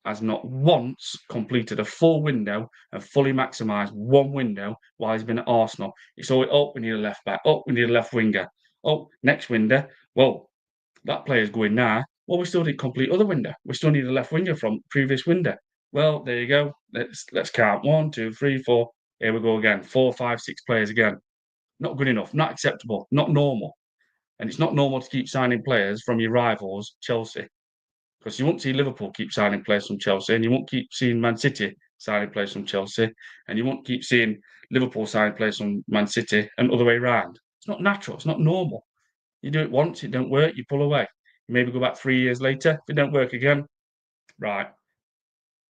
has not once completed a full window and fully maximised one window while he's been at Arsenal. It's always, oh, we need a left back. Oh, we need a left winger. Oh, next window. Well, that player's going now. Well, we still didn't complete other window. We still need a left winger from previous window. Well, there you go. Let's count. 1, 2, 3, 4. Here we go again. 4, 5, 6 players again. Not good enough. Not acceptable. Not normal. And it's not normal to keep signing players from your rivals, Chelsea, because you won't see Liverpool keep signing players from Chelsea, and you won't keep seeing Man City signing players from Chelsea, and you won't keep seeing Liverpool signing players from Man City, and other way round. It's not natural. It's not normal. You do it once, it don't work, you pull away. You maybe go back 3 years later. If it don't work again, right,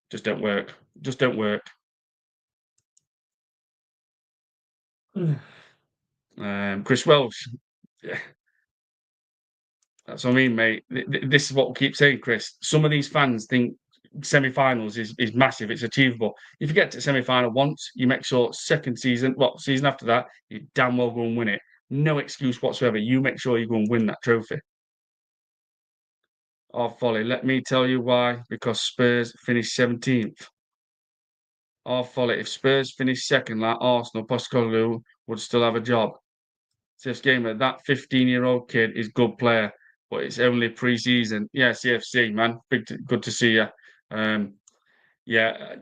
just don't work. Just don't work. Chris Welsh, yeah, that's what I mean, mate. This is what we keep saying, Chris. Some of these fans think semi-finals is massive, it's achievable. If you get to semi-final once, you make sure second season, well, season after that, you damn well go and win it. No excuse whatsoever. You make sure you go and win that trophy. Oh, folly. Let me tell you why. Because Spurs finished 17th. Oh, folly. If Spurs finish second like Arsenal, Postecoglou would still have a job. CF Gamer, that 15-year-old kid is good player, but it's only pre-season. Yeah, CFC, man. Good to see you. Um, yeah,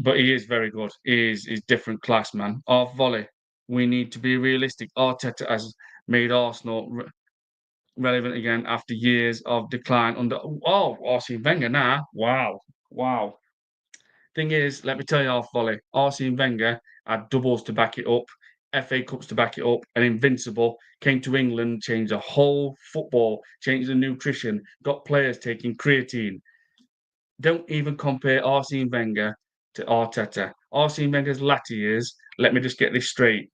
but he is very good. He's different class, man. Off volley. We need to be realistic. Arteta has made Arsenal relevant again after years of decline under Arsene Wenger now. Wow. Wow. Thing is, let me tell you off volley, Arsene Wenger had doubles to back it up, FA Cups to back it up, and Invincible came to England, changed the whole football, changed the nutrition, got players taking creatine. Don't even compare Arsene Wenger to Arteta. Arsene Wenger's latter years, let me just get this straight,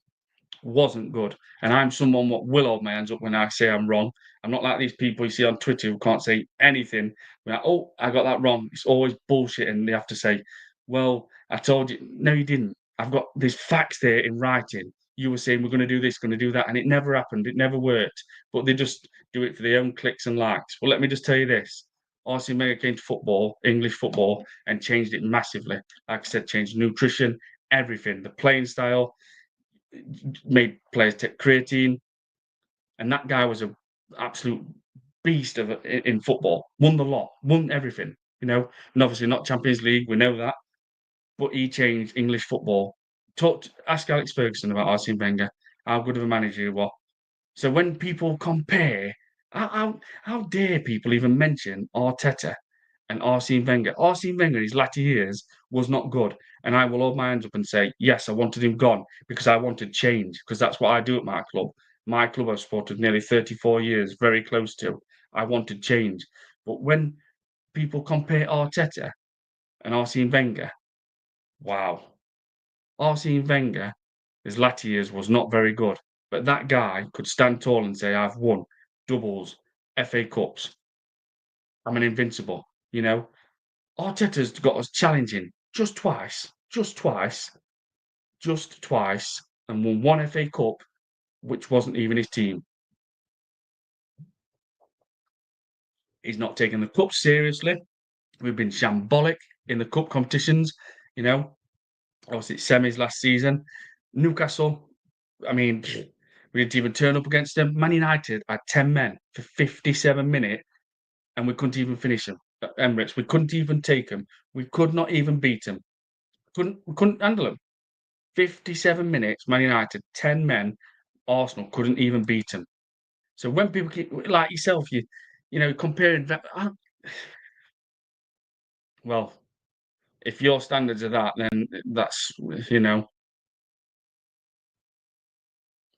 wasn't good. And I'm someone what will hold my hands up when I say I'm wrong. I'm not like these people you see on Twitter who can't say anything. Like, oh, I got that wrong. It's always bullshit, and they have to say, "Well, I told you." No, you didn't. I've got these facts there in writing. You were saying we're going to do this, going to do that, and it never happened. It never worked. But they just do it for their own clicks and likes. Well, let me just tell you this. Arsene Wenger came to football, English football, and changed it massively. Like I said, changed nutrition, everything, the playing style, made players take creatine, and that guy was a absolute beast of in football. Won the lot, won everything, and obviously not Champions League. We know that, but he changed English football. Ask Alex Ferguson about Arsene Wenger, how good of a manager he was. So when people compare, how dare people even mention Arteta and Arsene Wenger? Arsene Wenger in his latter years was not good. And I will hold my hands up and say, yes, I wanted him gone because I wanted change, because that's what I do at my club. My club I've supported nearly 34 years, very close to. I wanted change. But when people compare Arteta and Arsene Wenger, wow. Arsene Wenger, his latter years was not very good. But that guy could stand tall and say, I've won doubles, FA Cups. I'm an invincible, Arteta's got us challenging just twice, and won one FA Cup, which wasn't even his team. He's not taking the cup seriously. We've been shambolic in the cup competitions, obviously semis last season. Newcastle, I mean, we didn't even turn up against them. Man United had 10 men for 57 minutes, and we couldn't even finish them at Emirates. We couldn't even take them. We could not even beat them. We couldn't handle them. 57 minutes, Man United, 10 men, Arsenal couldn't even beat them. So when people keep, like yourself, comparing that, well, if your standards are that, then that's,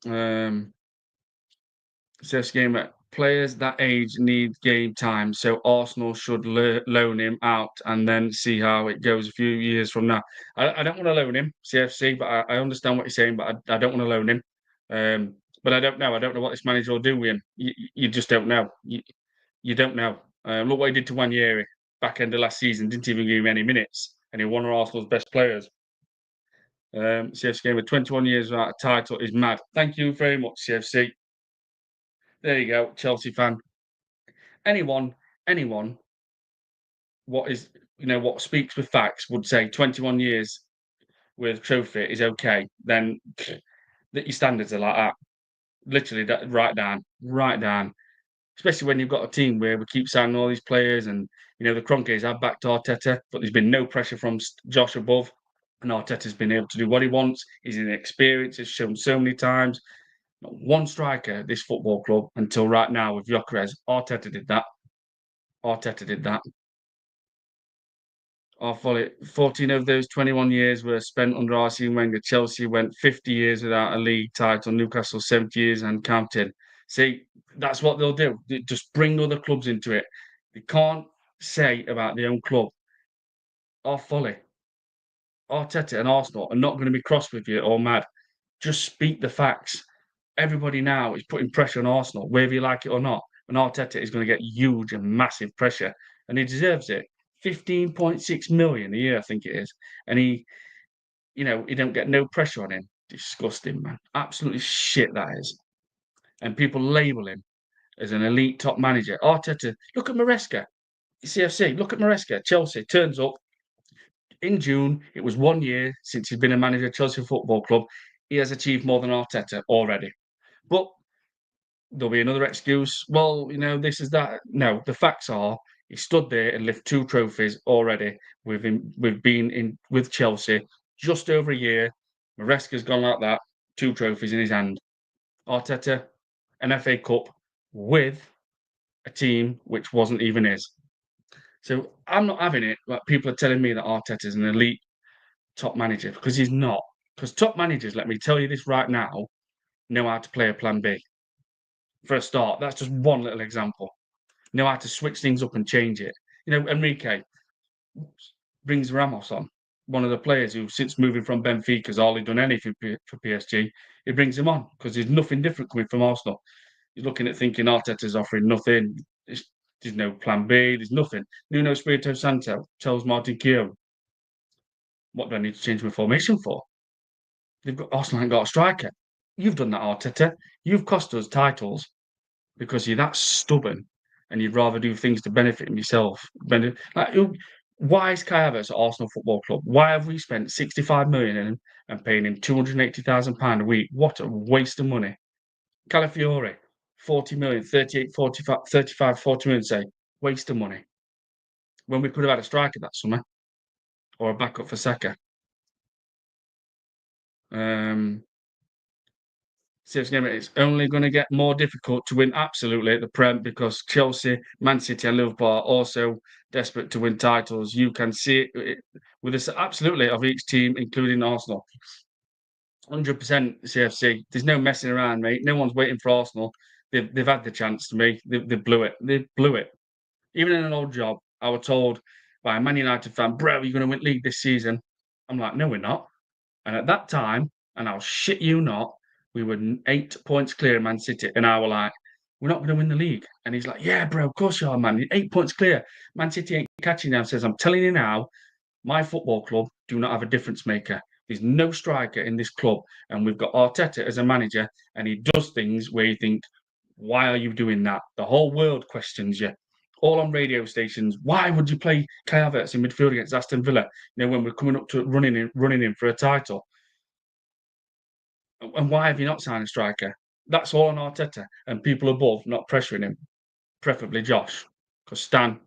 um, says gamer, players that age need game time, so Arsenal should loan him out and then see how it goes a few years from now. I don't want to loan him, CFC, but I understand what you're saying, but I don't want to loan him. But I don't know. I don't know what this manager will do with him. You just don't know. You don't know. Look what he did to Wanyeri back end of last season. Didn't even give him any minutes, and he one of Arsenal's best players. CFC game with 21 years without a title is mad. Thank you very much, CFC. There you go, Chelsea fan. Anyone, anyone, what is what speaks with facts would say 21 years with trophy is okay. Then that your standards are like that. Literally, right down, right down. Especially when you've got a team where we keep signing all these players, and the Kroenkes have backed Arteta, but there's been no pressure from Josh above, and Arteta's been able to do what he wants. He's inexperienced, has shown so many times. Not one striker at this football club until right now with Gyokeres. Arteta did that. Arteta did that. Our folly. 14 of those 21 years were spent under Arsene Wenger. Chelsea went 50 years without a league title. Newcastle 70 years and counting. See, that's what they'll do. They just bring other clubs into it. They can't say about their own club. Our folly. Arteta and Arsenal are not going to be cross with you or mad. Just speak the facts. Everybody now is putting pressure on Arsenal, whether you like it or not. And Arteta is going to get huge and massive pressure, and he deserves it. 15.6 million a year, I think it is. And he don't get no pressure on him. Disgusting, man. Absolutely shit, that is. And people label him as an elite top manager. Arteta, look at Maresca. CFC, look at Maresca. Chelsea turns up in June. It was 1 year since he's been a manager at Chelsea Football Club. He has achieved more than Arteta already. But there'll be another excuse. Well, this is that. No, the facts are he stood there and lifted 2 trophies already. We've been in with Chelsea just over a year. Maresca's gone like that, 2 trophies in his hand. Arteta, an FA Cup with a team which wasn't even his. So I'm not having it. Like people are telling me that Arteta's an elite top manager because he's not. Because top managers, let me tell you this right now, know how to play a plan B. For a start, that's just one little example. Know how to switch things up and change it. Enrique brings Ramos on, one of the players who, since moving from Benfica, has hardly done anything for PSG. He brings him on because there's nothing different coming from Arsenal. He's looking at thinking Arteta's offering nothing. There's no plan B. There's nothing. Nuno Espirito Santo tells Martin Keown, what do I need to change my formation for? Arsenal ain't got a striker. You've done that, Arteta. You've cost us titles because you're that stubborn and you'd rather do things to benefit yourself. Why is Kai Havertz at Arsenal Football Club? Why have we spent 65 million in him and paying him £280,000 a week? What a waste of money. Calafiore, 40 million, 38, 45, 35, 40 million, say, waste of money. When we could have had a striker that summer or a backup for Saka. It's only going to get more difficult to win absolutely at the Prem because Chelsea, Man City, and Liverpool are also desperate to win titles. You can see it with this absolutely of each team, including Arsenal. 100% CFC. There's no messing around, mate. No one's waiting for Arsenal. They've had the chance to me. They blew it. They blew it. Even in an old job, I was told by a Man United fan, bro, you're going to win league this season. I'm like, no, we're not. And at that time, and I'll shit you not, we were 8 points clear of Man City. And I was like, we're not going to win the league. And he's like, yeah, bro, of course you are, man. You're 8 points clear. Man City ain't catching now. Says, I'm telling you now, my football club do not have a difference maker. There's no striker in this club. And we've got Arteta as a manager, and he does things where you think, why are you doing that? The whole world questions you. All on radio stations. Why would you play Kai Havertz in midfield against Aston Villa? When we're coming up to running in for a title. And why have you not signed a striker? That's all on Arteta and people above not pressuring him, preferably Josh, because Stan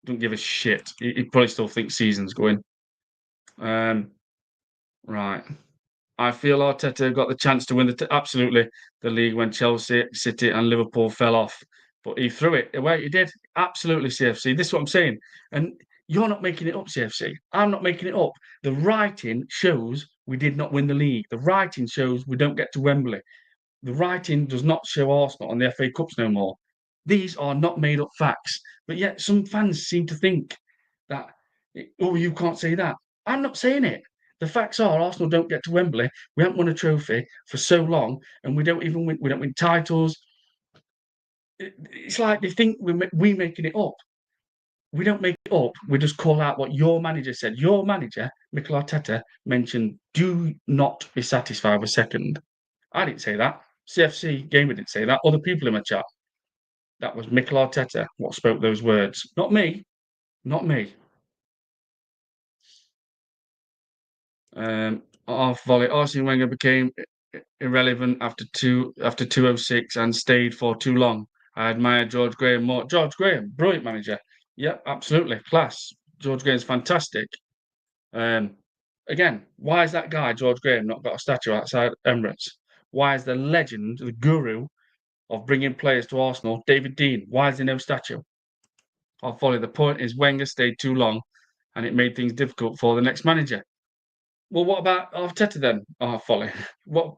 don't give a shit. He probably still thinks season's going. Right. I feel Arteta got the chance to win absolutely the league when Chelsea, City, and Liverpool fell off, but he threw it away. He did absolutely, CFC. This is what I'm saying, and you're not making it up, CFC. I'm not making it up. The writing shows we did not win the league. The writing shows we don't get to Wembley. The writing does not show Arsenal on the FA Cups no more. These are not made up facts, but yet some fans seem to think that, oh, you can't say that. I'm not saying it. The facts are Arsenal don't get to Wembley. We haven't won a trophy for so long, and we don't even win. We don't win titles. It's like they think we're making it up. we don't make it up. We just call out what your manager said. Your manager, Mikel Arteta, mentioned, "Do not be satisfied with second." I didn't say that. CFC Gamer didn't say that. Other people in my chat. That was Mikel Arteta what spoke those words. Not me. Not me. Off volley. Arsene Wenger became irrelevant after 206 and stayed for too long. I admire George Graham more. George Graham, brilliant manager. Yep, absolutely. Class. George Graham's fantastic. Um, Again, why is that guy, George Graham, not got a statue outside Emirates? Why is the legend, the guru of bringing players to Arsenal, David Dean, why is there no statue? I'll follow. The point is Wenger stayed too long and it made things difficult for the next manager. Well, what about Arteta then? Oh, folly. What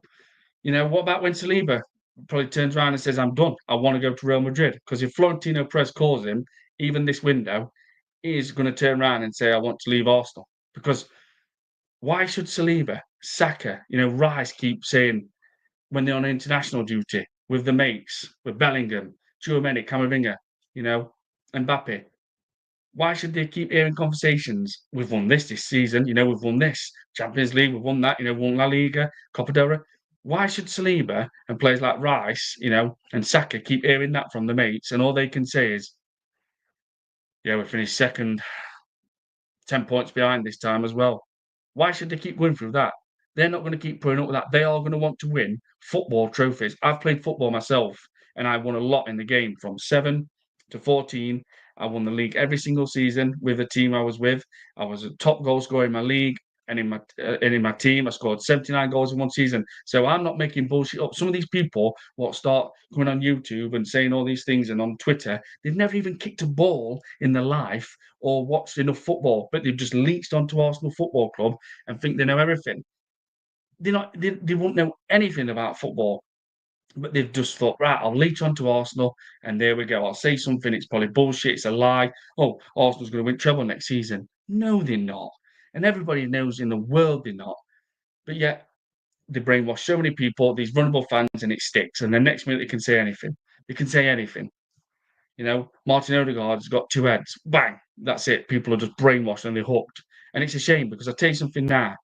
what about when Saliba probably turns around and says, "I'm done. I want to go to Real Madrid"? Because if Florentino Perez calls him, even this window, he's going to turn around and say, "I want to leave Arsenal." Because why should Saliba, Saka, Rice keep saying when they're on international duty with the mates, with Bellingham, Tchouaméni, Camavinga, Mbappe? Why should they keep hearing conversations? We've won this season, we've won this Champions League, we've won that, won La Liga, Copa del Rey. Why should Saliba and players like Rice, and Saka keep hearing that from the mates, and all they can say is, "Yeah, we finished second, 10 points behind this time as well." Why should they keep going through that? They're not going to keep putting up with that. They are going to want to win football trophies. I've played football myself, and I won a lot in the game from 7 to 14. I won the league every single season with the team I was with. I was a top goal scorer in my league and in my team. I scored 79 goals in one season. So I'm not making bullshit up. Some of these people what start coming on YouTube and saying all these things and on Twitter, they've never even kicked a ball in their life or watched enough football, but they've just leached onto Arsenal Football Club and think they know everything. They won't know anything about football, but they've just thought, right, I'll leech onto Arsenal, and there we go. I'll say something, it's probably bullshit, it's a lie. Oh, Arsenal's going to win treble next season. No, they're not. And everybody knows in the world they're not. But yet, they brainwash so many people, these vulnerable fans, and it sticks. And the next minute, they can say anything. They can say anything. Martin Odegaard's got 2 heads. Bang! That's it. People are just brainwashed and they're hooked. And it's a shame because I'll tell you something now.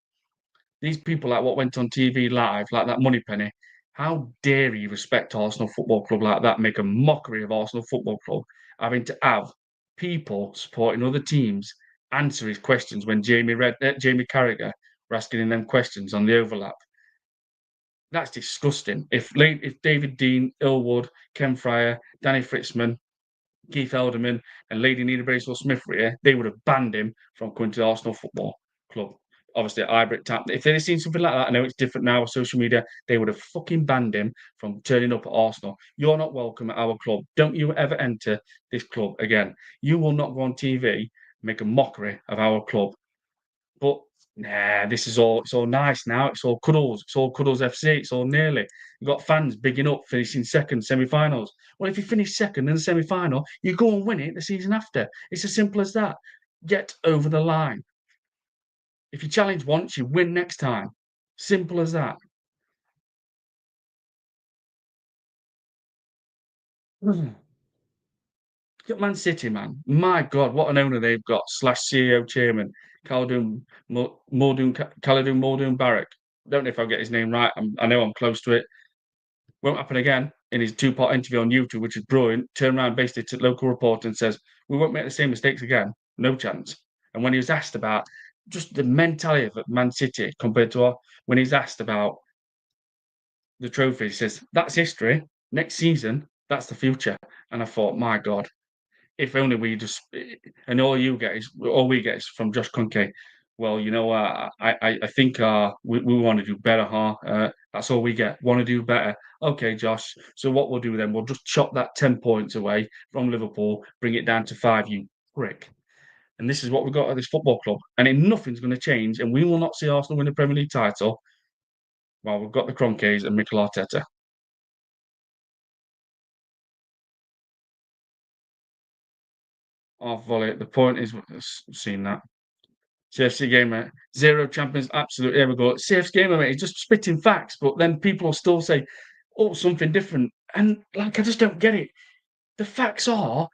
These people like what went on TV live, like that Moneypenny, how dare he respect Arsenal Football Club like that, make a mockery of Arsenal Football Club, having to have people supporting other teams answer his questions when Jamie Carragher were asking him them questions on the overlap. That's disgusting. If David Dean, Ilwood, Ken Fryer, Danny Fritzman, Keith Elderman, and Lady Nina Bracewell-Smith were here, they would have banned him from coming to the Arsenal Football Club. Obviously, at Ibrox Town. If they'd have seen something like that, I know it's different now with social media, they would have fucking banned him from turning up at Arsenal. You're not welcome at our club. Don't you ever enter this club again. You will not go on TV and make a mockery of our club. But nah, it's all nice now. It's all cuddles. It's all cuddles FC. It's all nearly. You've got fans bigging up finishing second semi-finals. Well, if you finish second in the semi-final, you go and win it the season after. It's as simple as that. Get over the line. If you challenge once, you win next time. Simple as that. Look at Man City, man. My God, what an owner they've got, / CEO chairman, Khaldun Muldoon Barrack. Don't know if I'll get his name right. I know I'm close to it. Won't happen again in his 2-part interview on YouTube, which is brilliant. Turned around basically to local reporter and says, "We won't make the same mistakes again. No chance." And when he was asked about just the mentality of Man City compared to when he's asked about the trophy, he says, "That's history. Next season, that's the future." And I thought, my God, if only we just and all we get is from Josh Kroenke. Well, I think we want to do better, huh? That's all we get. Want to do better. Okay, Josh. So what we'll do then? We'll just chop that 10 points away from Liverpool, bring it down to 5. You prick. And this is what we've got at this football club. And nothing's going to change, and we will not see Arsenal win the Premier League title while we've got the Kroenkes and Mikel Arteta. Off volley. The point is, seen that. CFC Gamer, 0 champions, absolutely. There we go. CFC Gamer, mate, he's just spitting facts, but then people will still say, oh, something different. And, I just don't get it. The facts are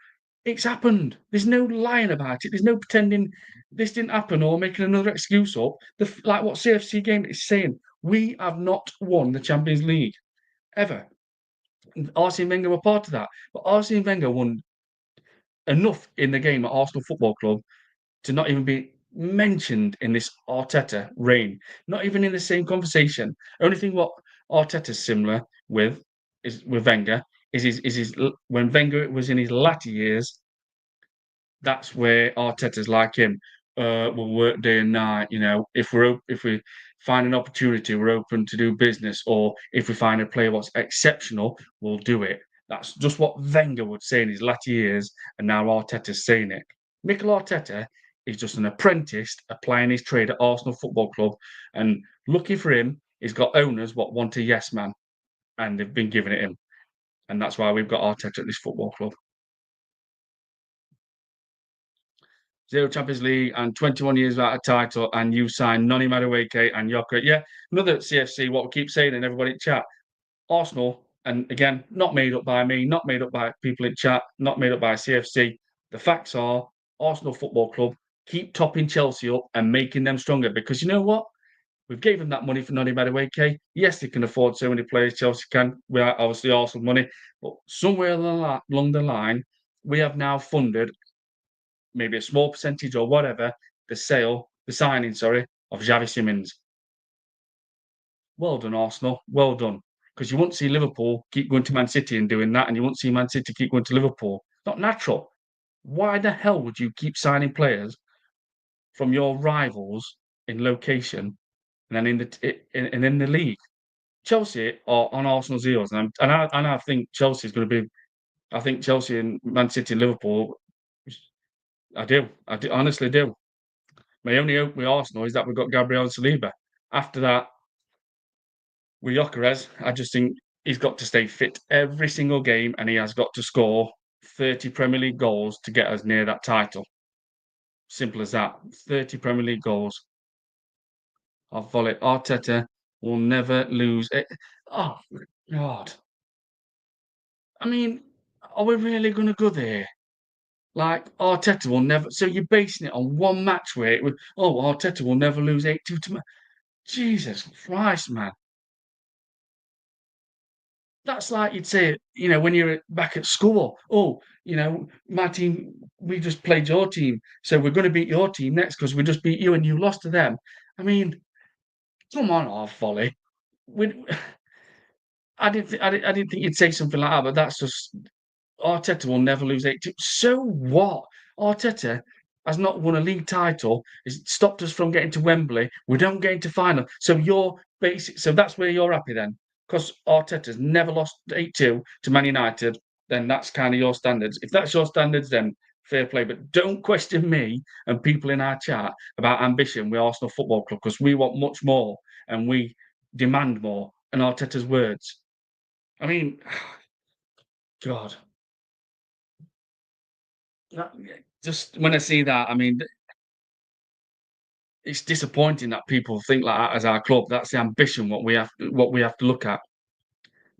It's happened. There's no lying about it. There's no pretending this didn't happen or making another excuse up. Like what CFC game is saying, we have not won the Champions League ever. Arsene Wenger were part of that, but Arsene Wenger won enough in the game at Arsenal Football Club to not even be mentioned in this Arteta reign. Not even in the same conversation. Only thing what Arteta's similar with is with Wenger is his when Wenger was in his latter years. That's where Arteta's like him. We'll work day and night. If we find an opportunity, we're open to do business. Or if we find a player what's exceptional, we'll do it. That's just what Wenger would say in his latter years, and now Arteta's saying it. Mikel Arteta is just an apprentice applying his trade at Arsenal Football Club, and lucky for him, he's got owners what want a yes man, and they've been giving it him, and that's why we've got Arteta at this football club. Zero Champions League and 21 years without a title, and you signed Noni Madueke and Gyokeres. Yeah, another CFC, what we keep saying and everybody in chat. Arsenal, and again, not made up by me, not made up by people in chat, not made up by CFC. The facts are Arsenal Football Club keep topping Chelsea up and making them stronger because you know what? We've gave them that money for Noni Madueke. Yes, they can afford so many players. Chelsea can. We are obviously Arsenal money, but somewhere along the line, we have now funded maybe a small percentage or whatever, the signing, sorry, of Xavi Simons. Well done, Arsenal. Well done. Because you won't see Liverpool keep going to Man City and doing that, and you won't see Man City keep going to Liverpool. Not natural. Why the hell would you keep signing players from your rivals in location and then in the league? Chelsea are on Arsenal's heels, and I think Chelsea's going to be. I think Chelsea and Man City and Liverpool. I do, honestly do. My only hope with Arsenal is that we've got Gabriel Saliba. After that, with Gyokeres, I just think he's got to stay fit every single game and he has got to score 30 Premier League goals to get us near that title. Simple as that. 30 Premier League goals. I'll volley. Arteta will never lose it. Oh, God. I mean, are we really going to go there? Like, Arteta will never. So you're basing it on one match where Arteta will never lose 8-2 to. Jesus Christ, man. That's like you'd say, when you're back at school. Oh, my team, we just played your team, so we're going to beat your team next because we just beat you and you lost to them. I mean, come on, off volley. We, I didn't think you'd say something like that, but that's just Arteta will never lose 8-2. So what? Arteta has not won a league title. It's stopped us from getting to Wembley. We don't get into final. So that's where you're happy then. Because Arteta's never lost 8-2 to Man United, then that's kind of your standards. If that's your standards, then fair play. But don't question me and people in our chat about ambition with Arsenal Football Club because we want much more and we demand more. And Arteta's words. I mean, God. Just when I see that, I mean, it's disappointing that people think like that as our club. That's the ambition. What we have to look at,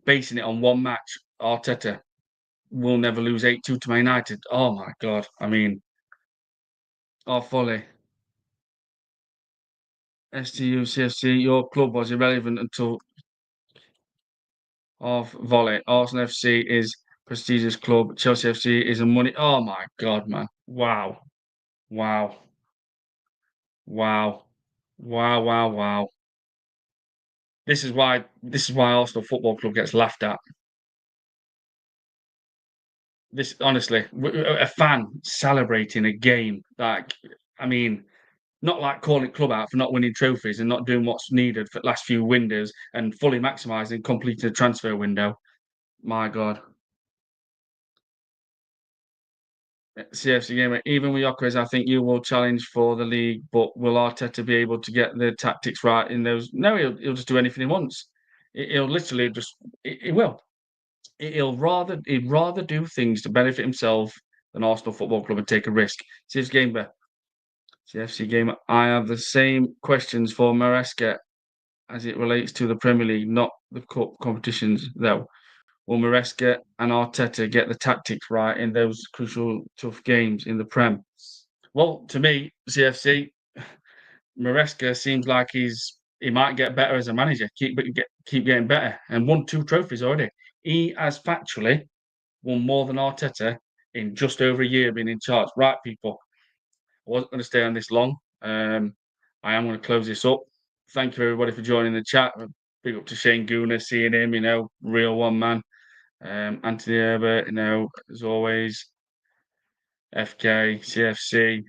basing it on one match. Arteta will never lose 8-2 to Man United. Oh my God! I mean, folly. STU CFC, your club was irrelevant until off volley. Arsenal FC is prestigious club. Chelsea FC is a money. Oh my God, man! Wow, wow, wow, wow, wow, wow. This is why Arsenal Football Club gets laughed at. This honestly, a fan celebrating a game like I mean, not like calling club out for not winning trophies and not doing what's needed for the last few windows and fully maximising completing the transfer window. My God. CFC game, even with Gyokeres, I think you will challenge for the league, but will Arteta be able to get the tactics right in those? No, he'll just do anything he wants. He'll literally just he will. He'd rather do things to benefit himself than Arsenal Football Club and take a risk. CFC game, CFC game. I have the same questions for Maresca as it relates to the Premier League, not the cup competitions, though. will Maresca and Arteta get the tactics right in those crucial, tough games in the Prem? Well, to me, CFC, Maresca seems like he might get better as a manager, keep getting better, and won 2 trophies already. He has factually won more than Arteta in just over a year being in charge. Right, people, I wasn't going to stay on this long. I am going to close this up. Thank you, everybody, for joining the chat. Big up to Shane Gooner, seeing him, real one man. Anthony Herbert, as always. FK, CFC.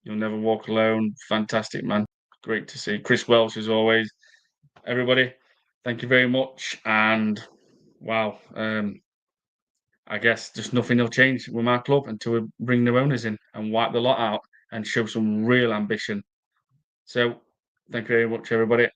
You'll never walk alone. Fantastic, man. Great to see. Chris Welsh, as always. Everybody, thank you very much. And wow, I guess just nothing will change with my club until we bring new owners in and wipe the lot out and show some real ambition. So, thank you very much, everybody.